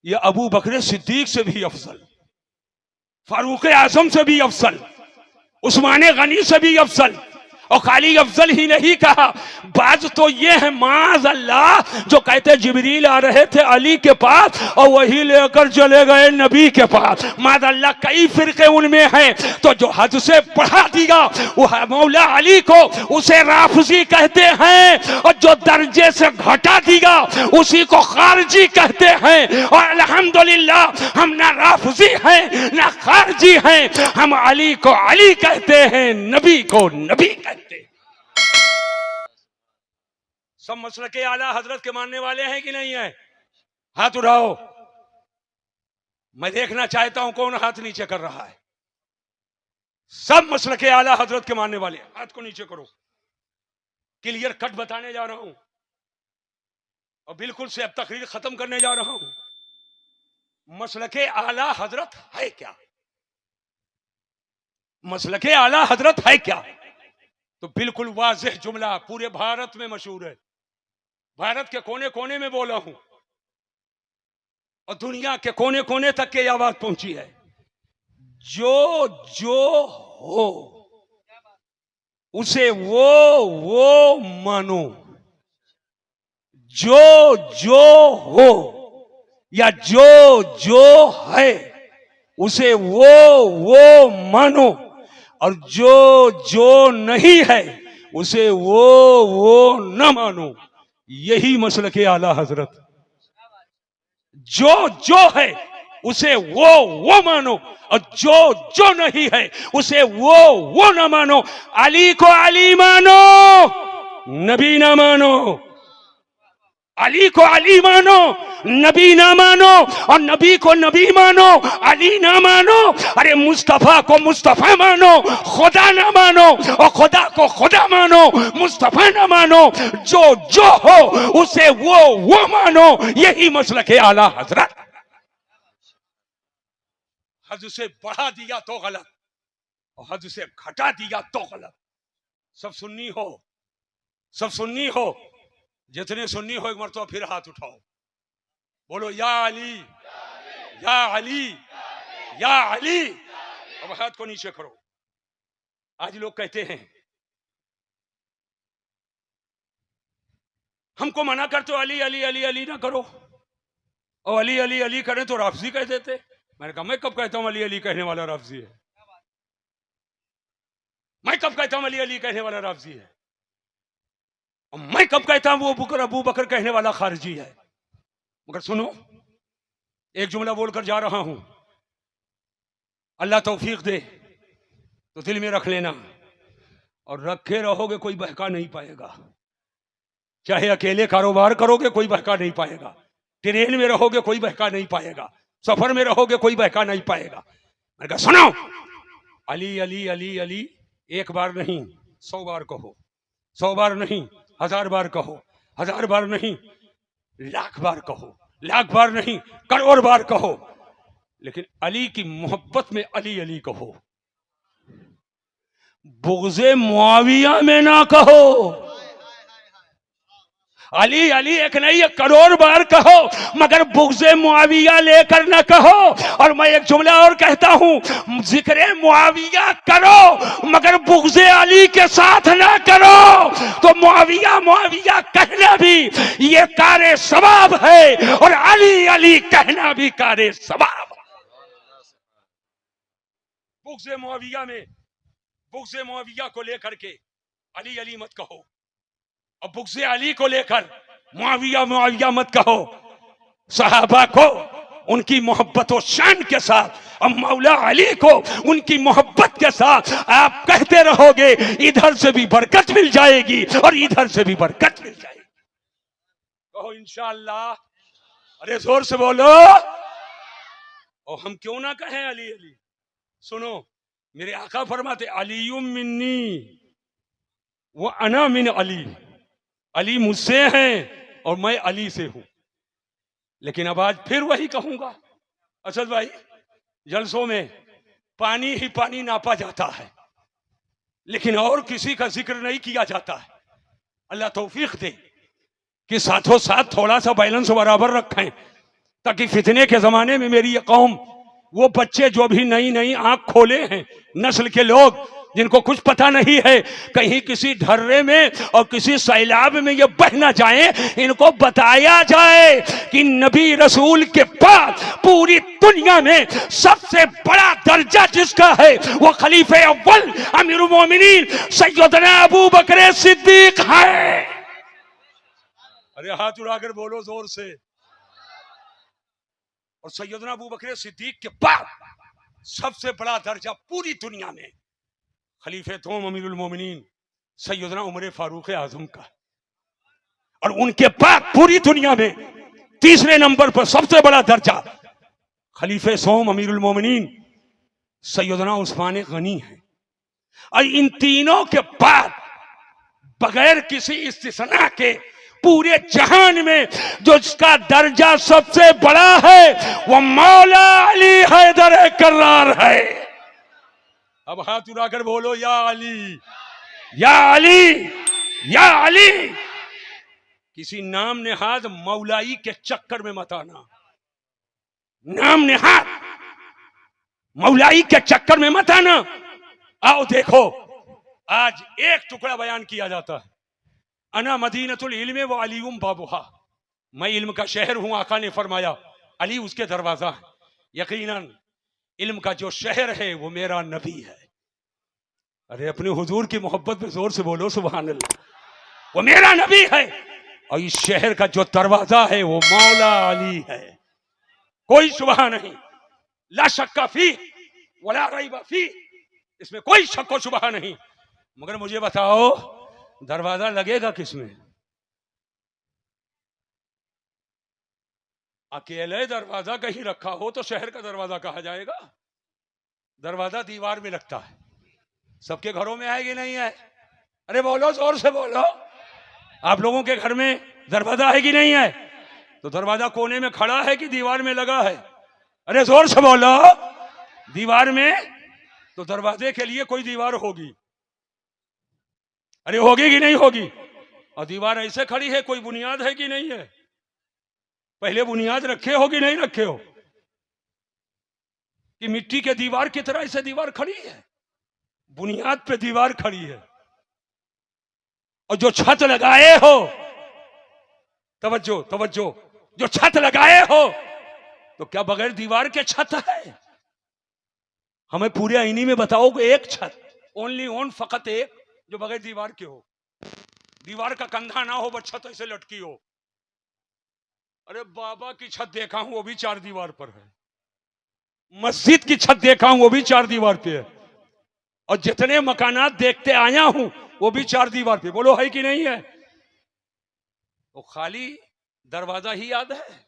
ये अबू बकर सिद्दीक से भी अफजल, फारूक आजम से भी अफजल, उस्मान गनी से भी अफजल, और खाली अफजल ही नहीं कहा, बाज तो ये है माज अल्लाह जो कहते जिब्रील आ रहे थे अली के पास और वही लेकर चले गए नबी के पास। माज अल्लाह कई फिरके उनमें हैं, तो जो हद से बढ़ा दिया वो मौला अली को उसे राफजी कहते हैं, और जो दर्जे से घटा दिया उसी को खारजी कहते हैं। और अल्हम्दुलिल्लाह हम ना राफजी हैं ना खारजी हैं, हम अली को अली कहते हैं, नबी को नबी कहते हैं। सब मसलक के आला हजरत के मानने वाले हैं कि नहीं है? हाथ उठाओ, मैं देखना चाहता हूं कौन हाथ नीचे कर रहा है। सब मसलक के आला हजरत के मानने वाले हाथ को नीचे करो। क्लियर कट बताने जा रहा हूं और बिल्कुल से अब तकरीर खत्म करने जा रहा हूं। मसलके आला हजरत है क्या? मसलके आला हजरत है क्या? तो बिल्कुल वाज़ेह जुमला पूरे भारत में मशहूर है, भारत के कोने कोने में बोला हूं और दुनिया के कोने कोने तक के आवाज पहुंची है। जो जो हो उसे वो मानो, जो जो हो या जो जो है उसे वो मानो, और जो जो नहीं है उसे वो न मानो। यही मसलके आला हजरत। जो जो है उसे वो मानो और जो जो नहीं है उसे वो न मानो। अली को अली मानो, नबी ना मानो। अली को अली मानो, नबी ना मानो, और नबी को नबी मानो, अली ना मानो। अरे मुस्तफा को मुस्तफा मानो, खुदा ना मानो, और खुदा को खुदा मानो, मुस्तफा ना मानो। जो जो हो उसे वो मानो। यही मसलक आला हजरत। हद से बढ़ा दिया तो गलत और हद से घटा दिया तो गलत। सब सुन्नी हो, सब सुन्नी हो, जितने सुन्नी हो एक मरतबा फिर हाथ उठाओ, बोलो या अली या अली या अली। अब हाथ को नीचे करो। आज लोग कहते हैं हमको मना करते हो अली अली अली अली ना करो, और अली अली अली करें तो राफजी कह देते। मैंने कहा मैं कब कहता हूं अली अली कहने वाला राफजी है? मैं कब कहता हूं अली अली कहने वाला राफजी है? और मैं कब कहता हूं वो बुकर अबू बकर कहने वाला खारजी है? मगर सुनो, एक जुमला बोलकर जा रहा हूं, अल्लाह तौफीक दे तो दिल में रख लेना और रखे रहोगे कोई बहका नहीं पाएगा। चाहे अकेले कारोबार करोगे कोई बहका नहीं पाएगा, ट्रेन में रहोगे कोई बहका नहीं पाएगा, सफर में रहोगे कोई बहका नहीं पाएगा। मैंने कहा सुनो, अली अली अली अली एक बार नहीं 100 बार कहो, 100 बार नहीं 1000 बार कहो, 1000 बार नहीं लाख बार कहो, लाख बार नहीं करोड़ बार कहो, लेकिन अली की मोहब्बत में अली अली कहो, बुग़्ज़े मुआविया में ना कहो। अली अली एक नहीं, एक करोड़ बार कहो, मगर बुग़्ज़े मुआविया लेकर ना कहो। और मैं एक जुमला और कहता हूं, जिक्र मुआविया करो मगर बुग़्ज़े अली के साथ ना करो। तो मुआविया मुआविया कहना भी ये कारे सवाब है, और अली अली कहना भी कारे सवाब। बुग़्ज़े मुआविया में, बुग़्ज़े मुआविया को लेकर के अली अली मत कहो, और बुग़्ज़े अली को लेकर मुआविया मुआविया मत कहो। सहाबा को उनकी मोहब्बत और शान के साथ, और मौला अली को उनकी मोहब्बत के साथ आप कहते रहोगे, इधर से भी बरकत मिल जाएगी और इधर से भी बरकत मिल जाएगी। कहो इंशाअल्लाह। अरे जोर से बोलो। और हम क्यों ना कहें अली अली। सुनो, मेरे आका फरमाते अलीयुम मिन्नी वो अना मिन अली, अली मुझसे हैं और मैं अली से हूं। लेकिन अब आज फिर वही कहूंगा, असद भाई, जलसों में पानी ही पानी नापा जाता है, लेकिन और किसी का जिक्र नहीं किया जाता है। अल्लाह तौफीक दे कि साथों साथ थोड़ा सा बैलेंस बराबर रखें, ताकि फितने के जमाने में मेरी ये कौम, वो बच्चे जो भी नई नई आंख खोले हैं, नस्ल के लोग जिनको कुछ पता नहीं है, कहीं किसी ढर्रे में और किसी सैलाब में ये बह ना जाए, इनको बताया जाए कि नबी रसूल के बाद पूरी दुनिया में सबसे बड़ा दर्जा जिसका है वो खलीफे अव्वल अमीरुल मोमिनीन सैयदना अबू बकर सिद्दीक है। अरे हाथ उड़ाकर बोलो जोर से। और सैयदना अबू बकर सिद्दीक के बाद सबसे बड़ा दर्जा पूरी दुनिया में खलीफे दोम अमीरुल मोमिनीन सैयदना उमर फारूक आजम का। और उनके बाद पूरी दुनिया में तीसरे नंबर पर सबसे बड़ा दर्जा खलीफे सोम अमीरुल मोमिनीन सैयदना उस्मान गनी है। और इन तीनों के बाद बगैर किसी इस्तिस्ना के पूरे जहान में जो इसका दर्जा सबसे बड़ा है वो मौला अली हैदर कर्रार है। अब हाथ उड़ाकर बोलो या अली, या अली, या अली। किसी नाम नेहाद मौलाई के चक्कर में मत आना, नाम नेहाद मौलाई के चक्कर में मत आना। आओ देखो, आज एक टुकड़ा बयान किया जाता है, अना मदीनतुल इल्म व अलीउम बाबुहा, मैं इल्म का शहर हूं। आका ने फरमाया अली उसके दरवाजा है। यकीनन इल्म का जो शहर है वो मेरा नबी है। अरे अपने हुजूर की मोहब्बत में जोर से बोलो सुभान अल्लाह। वो मेरा नबी है, और इस शहर का जो दरवाजा है वो मौला अली है। कोई शुबहा नहीं, ला शक्का फी वला रैब फी, इसमें कोई शक व शुबहा नहीं। मगर मुझे बताओ दरवाजा लगेगा किसमें? अकेले दरवाजा कहीं रखा हो तो शहर का दरवाजा कहा जाएगा। दरवाजा दीवार में लगता है, सबके घरों में है कि नहीं है? अरे बोलो जोर से बोलो। आप लोगों के घर में दरवाजा है कि नहीं है? तो दरवाजा कोने में खड़ा है कि दीवार में लगा है? अरे जोर से बोलो। दीवार में, तो दरवाजे के लिए कोई दीवार होगी। अरे होगी कि नहीं होगी? और दीवार ऐसे खड़ी है, कोई बुनियाद है कि नहीं है? पहले बुनियाद रखे हो कि नहीं रखे हो? कि मिट्टी के दीवार की तरह ऐसे दीवार खड़ी है? बुनियाद पे दीवार खड़ी है। और जो छत लगाए हो, तवज्जो तवज्जो, जो छत लगाए हो तो क्या बगैर दीवार के छत है? हमें पूरे आईनी में बताओ कि एक छत, ओनली ओन, फकत एक, जो बगैर दीवार के हो, दीवार का कंधा ना हो, बस छत ऐसे लटकी हो। अरे बाबा की छत देखा हूं, वो भी 4 दीवार पर है। मस्जिद की छत देखा हूं, वो भी 4 दीवार पे है। और जितने मकानात देखते आया हूं वो भी 4 दीवार पे। बोलो है कि नहीं है? तो खाली दरवाजा ही याद है,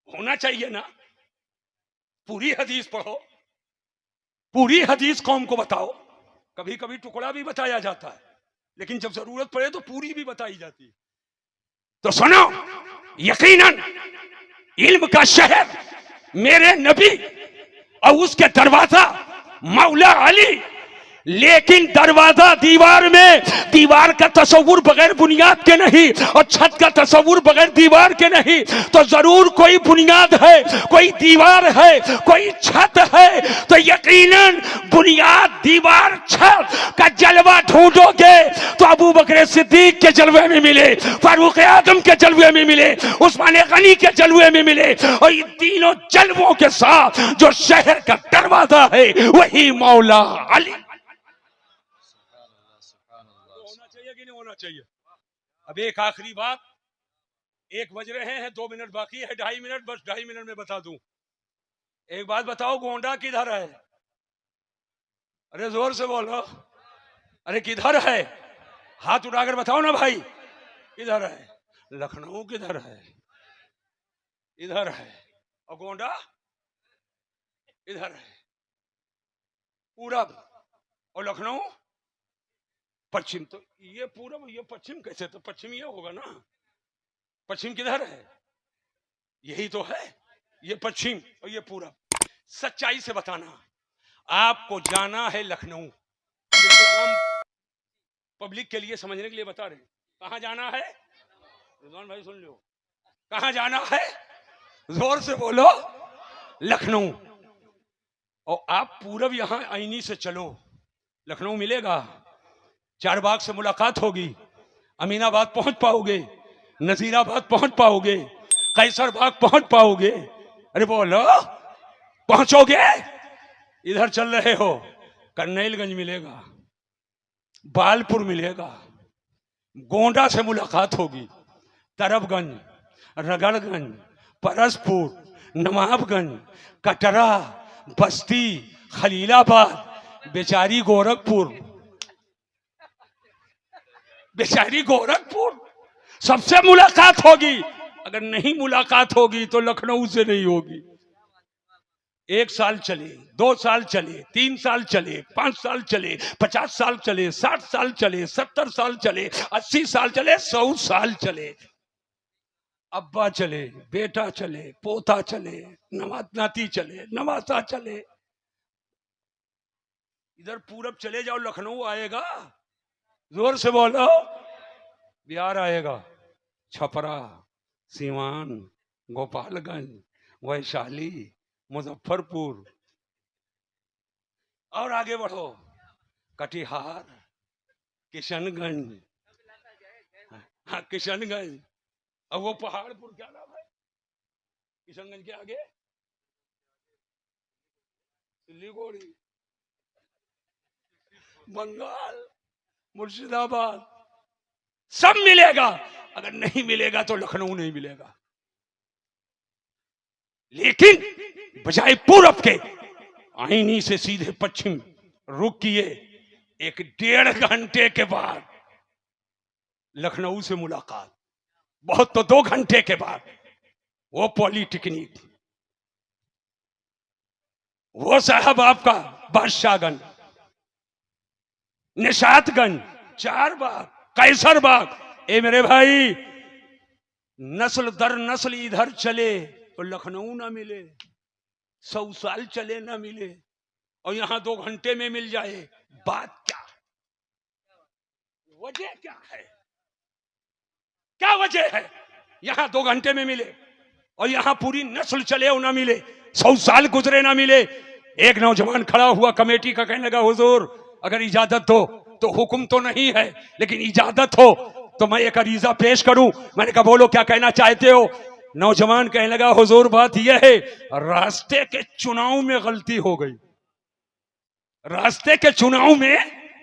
होना चाहिए ना। पूरी हदीस पढ़ो, पूरी हदीस कौम को बताओ। कभी कभी टुकड़ा भी बताया जाता है, लेकिन जब जरूरत पड़े तो पूरी भी बताई जाती है। तो सुनो, यकीनन इल्म का शहर मेरे नबी और उसके दरवाजा मौला अली, लेकिन दरवाजा दीवार में, दीवार का तस्वुर बगैर बुनियाद के नहीं और छत का तस्वुर बगैर दीवार के नहीं, तो जरूर कोई बुनियाद है, कोई दीवार है, कोई छत है। तो यकीनन बुनियाद, दीवार, छत का जलवा ढूंढोगे तो अबू बकर सिद्दीक के जलवे में मिले, फारूक आजम के जलवे में मिले, उस्मान गनी के जलवे में मिले। और इन तीनों जलवों के साथ जो शहर का दरवाजा है वही मौला अली। होना चाहिए कि नहीं होना चाहिए? अब एक आखिरी बात, 1 बज रहे हैं, 2 मिनट बाकी है, 2.5 मिनट, बस 2.5 मिनट में बता दूं। एक बात बताओ, गोंडा किधर है? अरे जोर से बोलो, अरे किधर है? हाथ उठाकर बताओ ना भाई, किधर है? लखनऊ किधर है? इधर है। और गोंडा इधर है, पूरब, और लखनऊ पश्चिम। तो ये पूरब, ये पश्चिम कैसे? तो पश्चिम ये होगा ना। पश्चिम किधर है? यही तो है, ये पश्चिम और ये पूरब। सच्चाई से बताना, आपको जाना है लखनऊ, हम पब्लिक के लिए समझने के लिए बता रहे हैं। कहां जाना है? रिजवान भाई सुन लो, कहां जाना है? जोर से बोलो, लखनऊ। और आप पूरब यहां आईनी से चलो, लखनऊ मिलेगा। चारबाग से मुलाकात होगी, अमीनाबाद पहुंच पाओगे, नजीराबाद पहुंच पाओगे, कैसर बाग पहुंच पाओगे। अरे बोलो, पहुंचोगे? इधर चल रहे हो, करनैलगंज मिलेगा, बालपुर मिलेगा, गोंडा से मुलाकात होगी, तरबगंज, रगड़गंज, परसपुर, नवाबगंज, कटरा, बस्ती, खलीलाबाद, बेचारी गोरखपुर, बेचारी गोरखपुर, सबसे मुलाकात होगी। अगर नहीं मुलाकात होगी तो लखनऊ से नहीं होगी। 1 साल चले, 2 साल चले, 3 साल चले, 5 साल चले, 50 साल चले, 60 साल चले, 70 साल चले, 80 साल चले, 100 साल चले। अब्बा चले, बेटा चले, पोता चले, नाती चले, नवासा चले। इधर पूरब चले जाओ, लखनऊ आएगा। जोर से बोलो, बिहार आएगा, छपरा, सीवान, गोपालगंज, वैशाली, मुजफ्फरपुर, और आगे बढ़ो, कटिहार, किशनगंज, हाँ किशनगंज, अब वो पहाड़पुर क्या नाम है? किशनगंज के आगे सिलीगुड़ी, बंगाल, मुर्शिदाबाद, सब मिलेगा। अगर नहीं मिलेगा तो लखनऊ नहीं मिलेगा। लेकिन बजाय पूरब के आईनी से सीधे पश्चिम रुक किए, 1.5 घंटे के बाद लखनऊ से मुलाकात, बहुत तो 2 घंटे के बाद वो पॉलिटेक्निक, वो साहब आपका बादशाहगंज, निशातगंज, चारबाग, कैसरबाग। ए मेरे भाई, नस्ल दर नस्ल इधर चले तो लखनऊ ना मिले, 100 साल चले ना मिले, और यहां 2 घंटे में मिल जाए। बात क्या, वजह क्या है? क्या वजह है? यहां 2 घंटे में मिले और यहां पूरी नस्ल चले और ना मिले, 100 साल गुजरे ना मिले। एक नौजवान खड़ा हुआ कमेटी का, कहने लगा, हुजूर अगर इजाजत हो तो, हुक्म तो नहीं है लेकिन इजाजत हो तो मैं एक अरीजा पेश करूं। मैंने कहा बोलो क्या कहना चाहते हो? नौजवान कहने लगा, हुजूर बात यह है, रास्ते के चुनाव में गलती हो गई, रास्ते के चुनाव में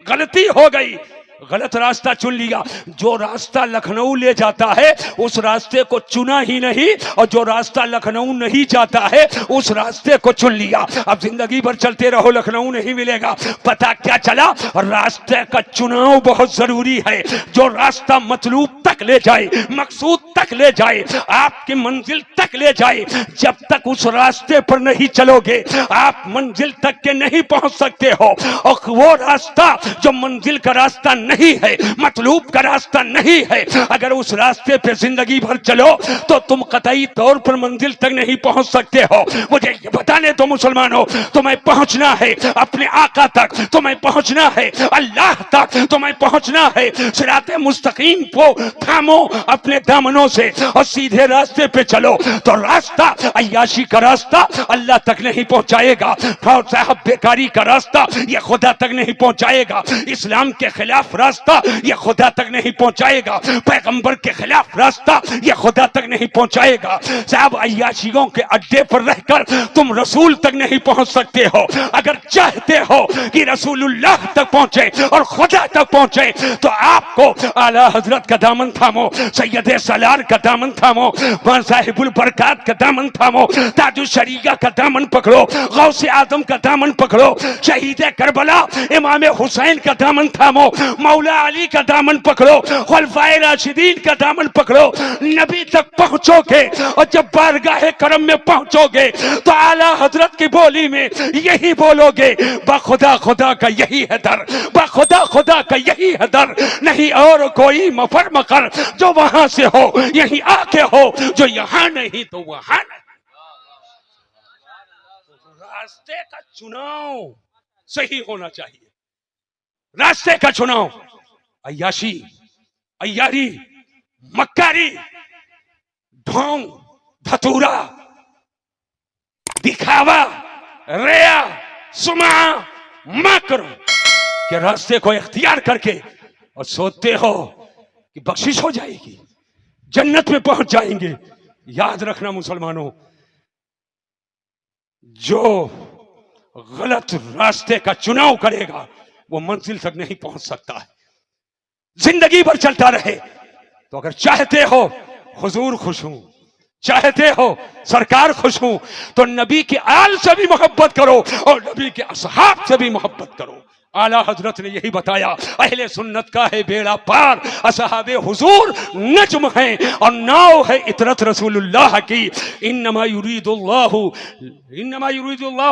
गलती हो गई, गलत रास्ता चुन लिया। जो रास्ता लखनऊ ले जाता है उस रास्ते को चुना ही नहीं, और जो रास्ता लखनऊ नहीं जाता है उस रास्ते को चुन लिया। अब जिंदगी भर चलते रहो, लखनऊ नहीं मिलेगा। पता क्या चला? रास्ते का चुनाव बहुत जरूरी है। जो रास्ता मतलूब तक ले जाए, मकसूद तक ले जाए, आपकी मंजिल तक ले जाए, जब तक उस रास्ते पर नहीं चलोगे आप मंजिल तक के नहीं पहुंच सकते हो। और वो रास्ता जो मंजिल का रास्ता नहीं है, मतलूब का रास्ता नहीं है। अगर उस रास्ते पे जिंदगी भर चलो तो तुम कतई तौर पर मंजिल तक नहीं पहुंच सकते हो। मुझे ये बताने तो मुसलमानों, तुम्हें पहुंचना है अपने आका तक, तुम्हें पहुंचना है अल्लाह तक, तुम्हें पहुंचना है सिराते मुस्तकीम को थामो अपने दामनों से और सीधे रास्ते पे चलो। तो रास्ता अय्याशी का रास्ता अल्लाह तक नहीं पहुंचाएगा, और साहब बेकारी का रास्ता ये खुदा तक नहीं पहुंचाएगा, इस्लाम के खिलाफ रास्ता ये खुदा तक नहीं पहुंचाएगा, पैगंबर के खिलाफ रास्ता ये खुदा तक नहीं पहुंचाएगा। साहब अय्याशियों के अड्डे पर रहकर तुम रसूल तक नहीं पहुंच सकते हो। अगर चाहते हो कि रसूलुल्लाह तक पहुंचे और खुदा तक पहुंचे तो आपको आला हजरत का दामन थामो, सैयद सलार का दामन थामो, साहिबुल बरकात का दामन थामो, ताजुल शरीया का दामन पकड़ो, गौसे आजम का दामन पकड़ो, शहीद करबला इमाम हुसैन का दामन थामो, मौला अली का दामन पकड़ो, खुलफाए राशिदीन का दामन पकड़ो। नबी तक पहुंचोगे और जब बारगाह करम में पहुंचोगे तो आला हजरत की बोली में यही बोलोगे, बखुदा खुदा का यही है दर, बखुदा खुदा का यही है दर, नहीं और कोई मफर मकर जो वहां से हो, यही आके हो जो यहां नहीं तो वहां नहीं। रास्ते का चुनाव सही होना चाहिए, रास्ते का चुनाव। अय्याशी, अय्यारी, मक्कारी, ढोंग, धतूरा, दिखावा, रिया, सुमा, मकर के रास्ते को इख्तियार करके और सोचते हो कि बख्शिश हो जाएगी, जन्नत में पहुंच जाएंगे। याद रखना मुसलमानों, जो गलत रास्ते का चुनाव करेगा वो मंजिल तक नहीं पहुंच सकता है, जिंदगी भर चलता रहे। तो अगर चाहते हो हुजूर खुश हूं, चाहते हो सरकार खुश हूं, तो नबी के आल से भी मोहब्बत करो और नबी के असहाब से भी मोहब्बत करो। आला हजरत ने यही बताया, अहले सुन्नत का है बेड़ा पार, असहाबे हुजूर नज्म है और नाव है इतरत रसूलुल्लाह की। इन्नमा युरीदुल्लाहु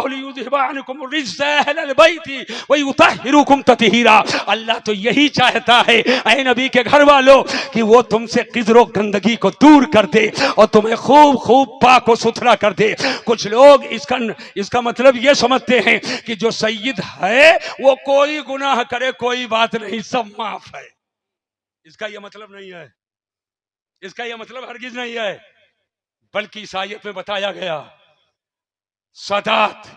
लियुज़हिबा अन्कुम रिज्ज़ा अहलल बैति व युतहिरुकुम तत्हीरा। अल्लाह तो यही चाहता है ऐ नबी के घर वालों कि वो तुमसे किज़्र गंदगी को दूर कर दे और तुम्हें खूब खूब पाक व सुथरा कर दे। कुछ लोग इसका मतलब ये समझते हैं कि जो सैयद है वो कोई गुनाह करे कोई बात नहीं, सब माफ है। इसका यह मतलब नहीं है, इसका यह मतलब हरगिज नहीं है, बल्कि इस आयत में बताया गया सादात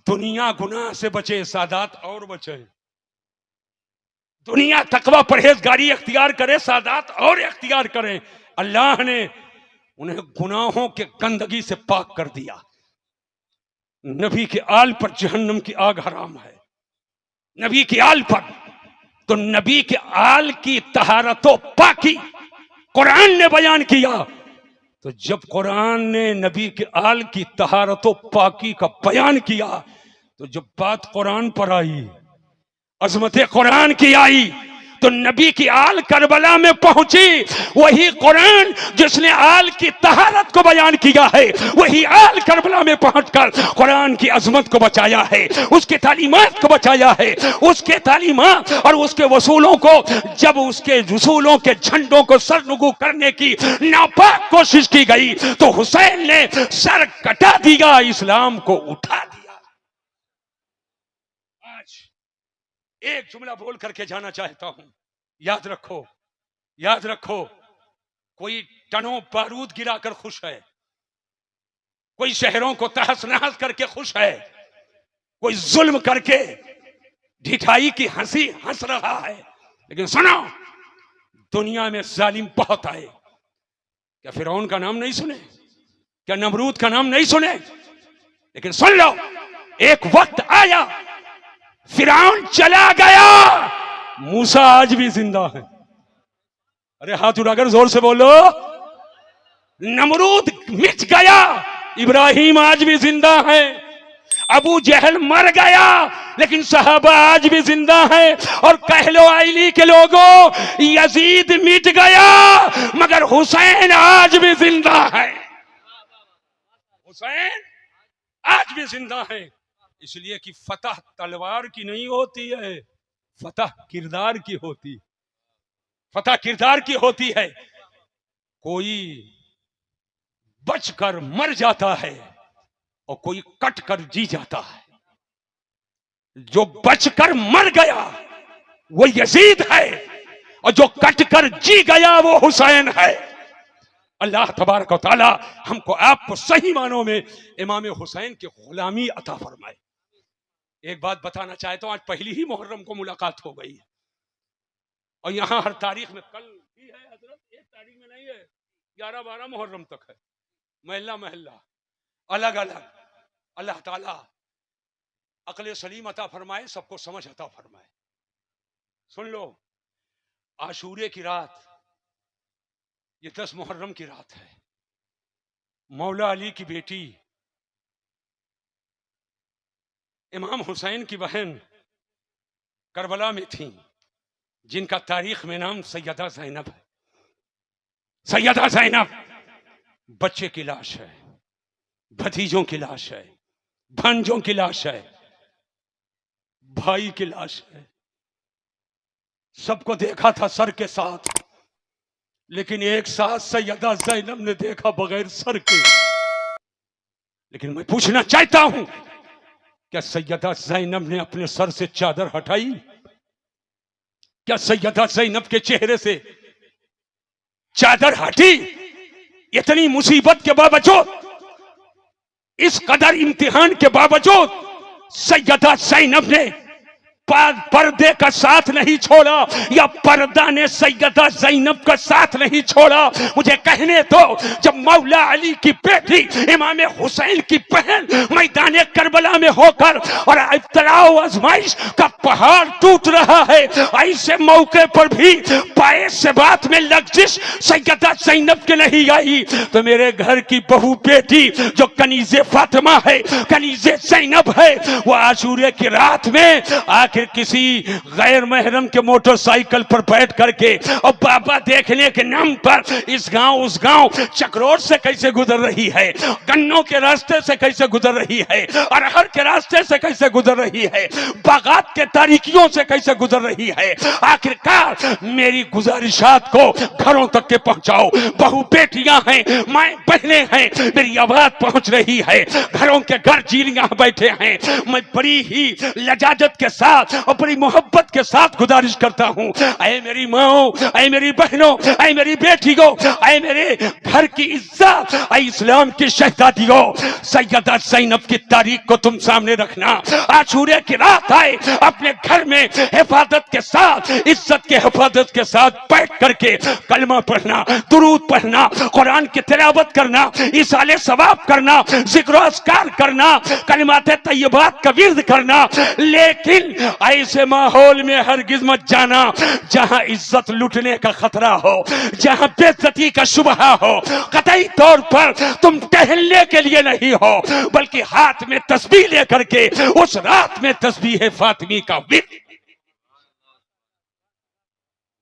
दुनिया गुनाह से बचे, सादात और बचे। दुनिया तकवा परहेजगारी अख्तियार करे, सादात और अख्तियार करें। अल्लाह ने उन्हें गुनाहों के गंदगी से पाक कर दिया। नबी के आल पर जहन्नम की आग हराम है, नबी के आल पर। तो नबी के आल की तहारतो पाकी कुरान ने बयान किया। तो जब कुरान ने नबी के आल की तहारतो पाकी का बयान किया तो जब बात कुरान पर आई, अजमत कुरान की आई, तो नबी की आल करबला में पहुंची। वही कुरान जिसने आल की तहारत को बयान किया है, वही आल करबला में पहुंचकर कुरान की अजमत को बचाया है, उसके तालीमात को बचाया है। उसके तालीमात और उसके वसूलों को, जब उसके रसूलों के झंडों को सरनुगू करने की नापाक कोशिश की गई तो हुसैन ने सर कटा दिया, इस्लाम को उठा दिया। आज एक जुमला बोल करके जाना चाहता हूं, याद रखो, याद रखो, कोई टनों बारूद गिराकर खुश है, कोई शहरों को तहस नहस करके खुश है, कोई जुल्म करके ढिठाई की हंसी हंस रहा है। लेकिन सुनो, दुनिया में जालिम बहुत आए। क्या फिरौन का नाम नहीं सुने? क्या नमरूद का नाम नहीं सुने? लेकिन सुन लो, एक वक्त आया फिरौन चला गया, मूसा आज भी जिंदा है। अरे हाथ उठाकर जोर से बोलो। नमरूद मिट गया, इब्राहिम आज भी जिंदा है। अबू जहल मर गया, लेकिन सहाबा आज भी जिंदा है। और कहलो आइली के लोगों, यजीद मिट गया मगर हुसैन आज भी जिंदा है। हुसैन आज भी जिंदा है, इसलिए कि फतह तलवार की नहीं होती है, फतह किरदार की होती, फतह किरदार की होती है। कोई बचकर मर जाता है और कोई कटकर जी जाता है। जो बचकर मर गया वो यजीद है और जो कटकर जी गया वो हुसैन है। अल्लाह तबारक व तआला हमको आपको सही मानों में इमाम हुसैन की गुलामी अता फरमाए। एक बात बताना चाहता हूं, आज पहली ही मुहर्रम को मुलाकात हो गई है और यहां हर तारीख में, कल भी है हजरत, एक तारीख में नहीं है, 11-12 मुहर्रम तक है, महल्ला महल्ला अलग अलग। अल्लाह ताला अक्ल सलीम अता फरमाए, सबको समझ अता फरमाए। सुन लो, आशूरे की रात, ये 10 मुहर्रम की रात है। मौला अली की बेटी इमाम हुसैन की बहन करबला में थी, जिनका तारीख में नाम सैयदा ज़ैनब है। सैयदा ज़ैनब, बच्चे की लाश है, भतीजों की लाश है, भांजों की लाश है, भाई की लाश है। सबको देखा था सर के साथ, लेकिन एक साथ सैयदा ज़ैनब ने देखा बगैर सर के। लेकिन मैं पूछना चाहता हूं, क्या सैयदा ज़ैनब ने अपने सर से चादर हटाई? क्या सैयदा ज़ैनब के चेहरे से चादर हटी? इतनी मुसीबत के बावजूद, इस कदर इम्तिहान के बावजूद सैयदा ज़ैनब ने पर्दे का साथ नहीं छोड़ा, या पर्दा ने सैयदा ज़ैनब का साथ नहीं छोड़ा। मुझे कहने दो, जब मौला अली की बेटी इमाम हुसैन की बहन मैदान करबला में होकर और इब्तिला व आजमाइश का पहाड़ टूट रहा है, ऐसे मौके पर भी पाए से बात में लग्जिश सैयदा ज़ैनब के नहीं आई, तो मेरे घर की बहू बेटी जो कनीज़े फातिमा है, कनीज़े ज़ैनब है, वो आशूरे की रात में आखिर किसी गैर महरम के मोटरसाइकिल पर बैठ करके और बाबा देखने के नाम पर इस गांव उस गांव चक्रोट से कैसे गुजर रही है, गन्नों के रास्ते से कैसे गुजर रही है, अरहर के रास्ते से कैसे गुजर रही है, बागात के तारीकियों से कैसे गुजर रही है। आखिरकार मेरी गुजारिशात को घरों तक के पहुंचाओ। बहू बेटियां हैं, माए बहने हैं, मेरी आवाज पहुंच रही है। घरों के घर जीलियां बैठे हैं। मैं बड़ी ही लजाजत के साथ और बड़ी मोहब्बत के साथ गुजारिश करता हूं, ऐ मेरी माओ, ऐ मेरी बहनों, ऐ मेरी बेटियों, ऐ मेरे घर की इज्जत, ऐ इस्लाम की शहजादियों, सैयदा ज़ैनब की तारीख को तुम सामने रखना। आशूरे की रात आए, अपने घर में हिफाजत के साथ, इज्जत के हिफाजत के साथ बैठ करके कलमा पढ़ना, दुरूद पढ़ना, कुरान की तिलावत करना, इसाले सवाब करना, जिक्र अस्कार करना, कलिमाते तय्यबात का विर्द करना। लेकिन ऐसे माहौल में हरगिज मत जाना जहां इज्जत लूटने का खतरा हो, जहां बेइज्जती का शुबहा हो। कतई तौर पर तुम टहलने के लिए नहीं हो, बल्कि हाथ में तस्बीह लेकर के उस रात में तस्बीह फातिमी का विर्द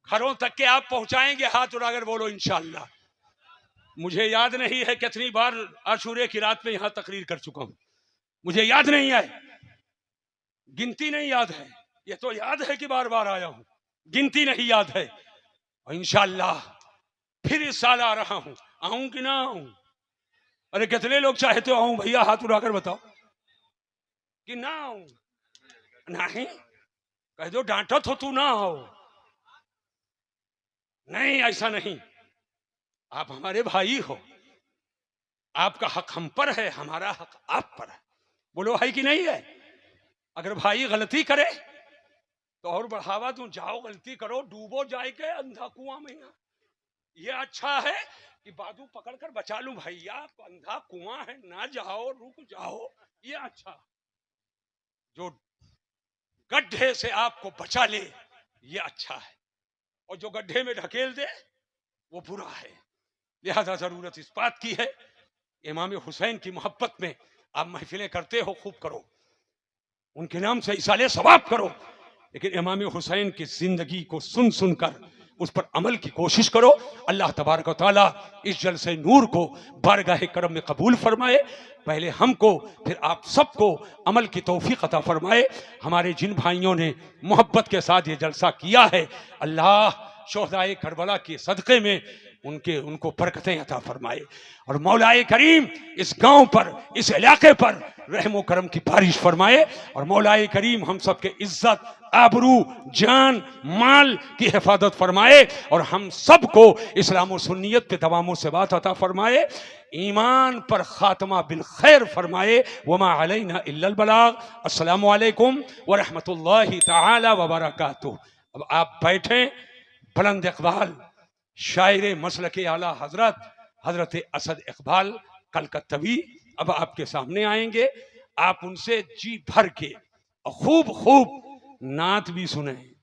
घरों तक के आप पहुंचाएंगे। हाथ उठाकर बोलो इंशाअल्लाह। मुझे याद नहीं है कितनी बार आशूरे की रात में यहां तकरीर कर चुका हूं, मुझे याद नहीं है, गिनती नहीं याद है। ये तो याद है कि बार बार आया हूं, गिनती नहीं याद है। और इंशाअल्लाह फिर इस साल आ रहा हूं, आऊं कि ना आऊं? अरे कितने लोग चाहते हो आऊं? भैया हाथ उठाकर बताओ कि ना आऊं। नहीं कह दो, डांटो तो तू ना आओ। नहीं, ऐसा नहीं। आप हमारे भाई हो, आपका हक हम पर है, हमारा हक आप पर है। बोलो है कि नहीं है? अगर भाई गलती करे तो और बढ़ावा दूं, जाओ गलती करो, डूबो जाए के अंधा कुआं में। ये अच्छा है कि बाजू पकड़कर बचा लूं, भैया अंधा कुआं है, ना जाओ, रुक जाओ। ये अच्छा, जो गड्ढे से आपको बचा ले ये अच्छा है, और जो गड्ढे में ढकेल दे वो बुरा है। लिहाजा जरूरत इस बात की है, इमाम हुसैन की मोहब्बत में आप महफिलें करते हो, खूब करो, उनके नाम से इसाले सवाब करो, लेकिन इमाम हुसैन की जिंदगी को सुन सुनकर उस पर अमल की कोशिश करो। अल्लाह तबारक व तआला इस जलसे नूर को बारगाह करम में कबूल फरमाए। पहले हमको फिर आप सबको अमल की तौफीक अता फरमाए। हमारे जिन भाइयों ने मोहब्बत के साथ ये जलसा किया है, अल्लाह शोहदाए करबला के सदक़े में उनको बरकतें अता फरमाए। और मौलाए करीम इस गांव पर, इस इलाके पर रहमो करम की बारिश फरमाए। और मौलाए करीम हम सब के इज्जत, आबरू, जान, माल की हिफाजत फरमाए। और हम सब को इस्लाम और सुन्नियत पे दवामों से बात अता फरमाए। ईमान पर खात्मा बिल खैर फरमाए। वमा अलैना इल्लल बलाग। अस्सलामु अलैकुम व रहमतुल्लाहि तआला व बरकातुहू। अब आप बैठें। बुलंद इकबाल शायर मसलके आला हजरत असद इकबाल कलकत्तवी अब आपके सामने आएंगे। आप उनसे जी भर के खूब नात भी सुने।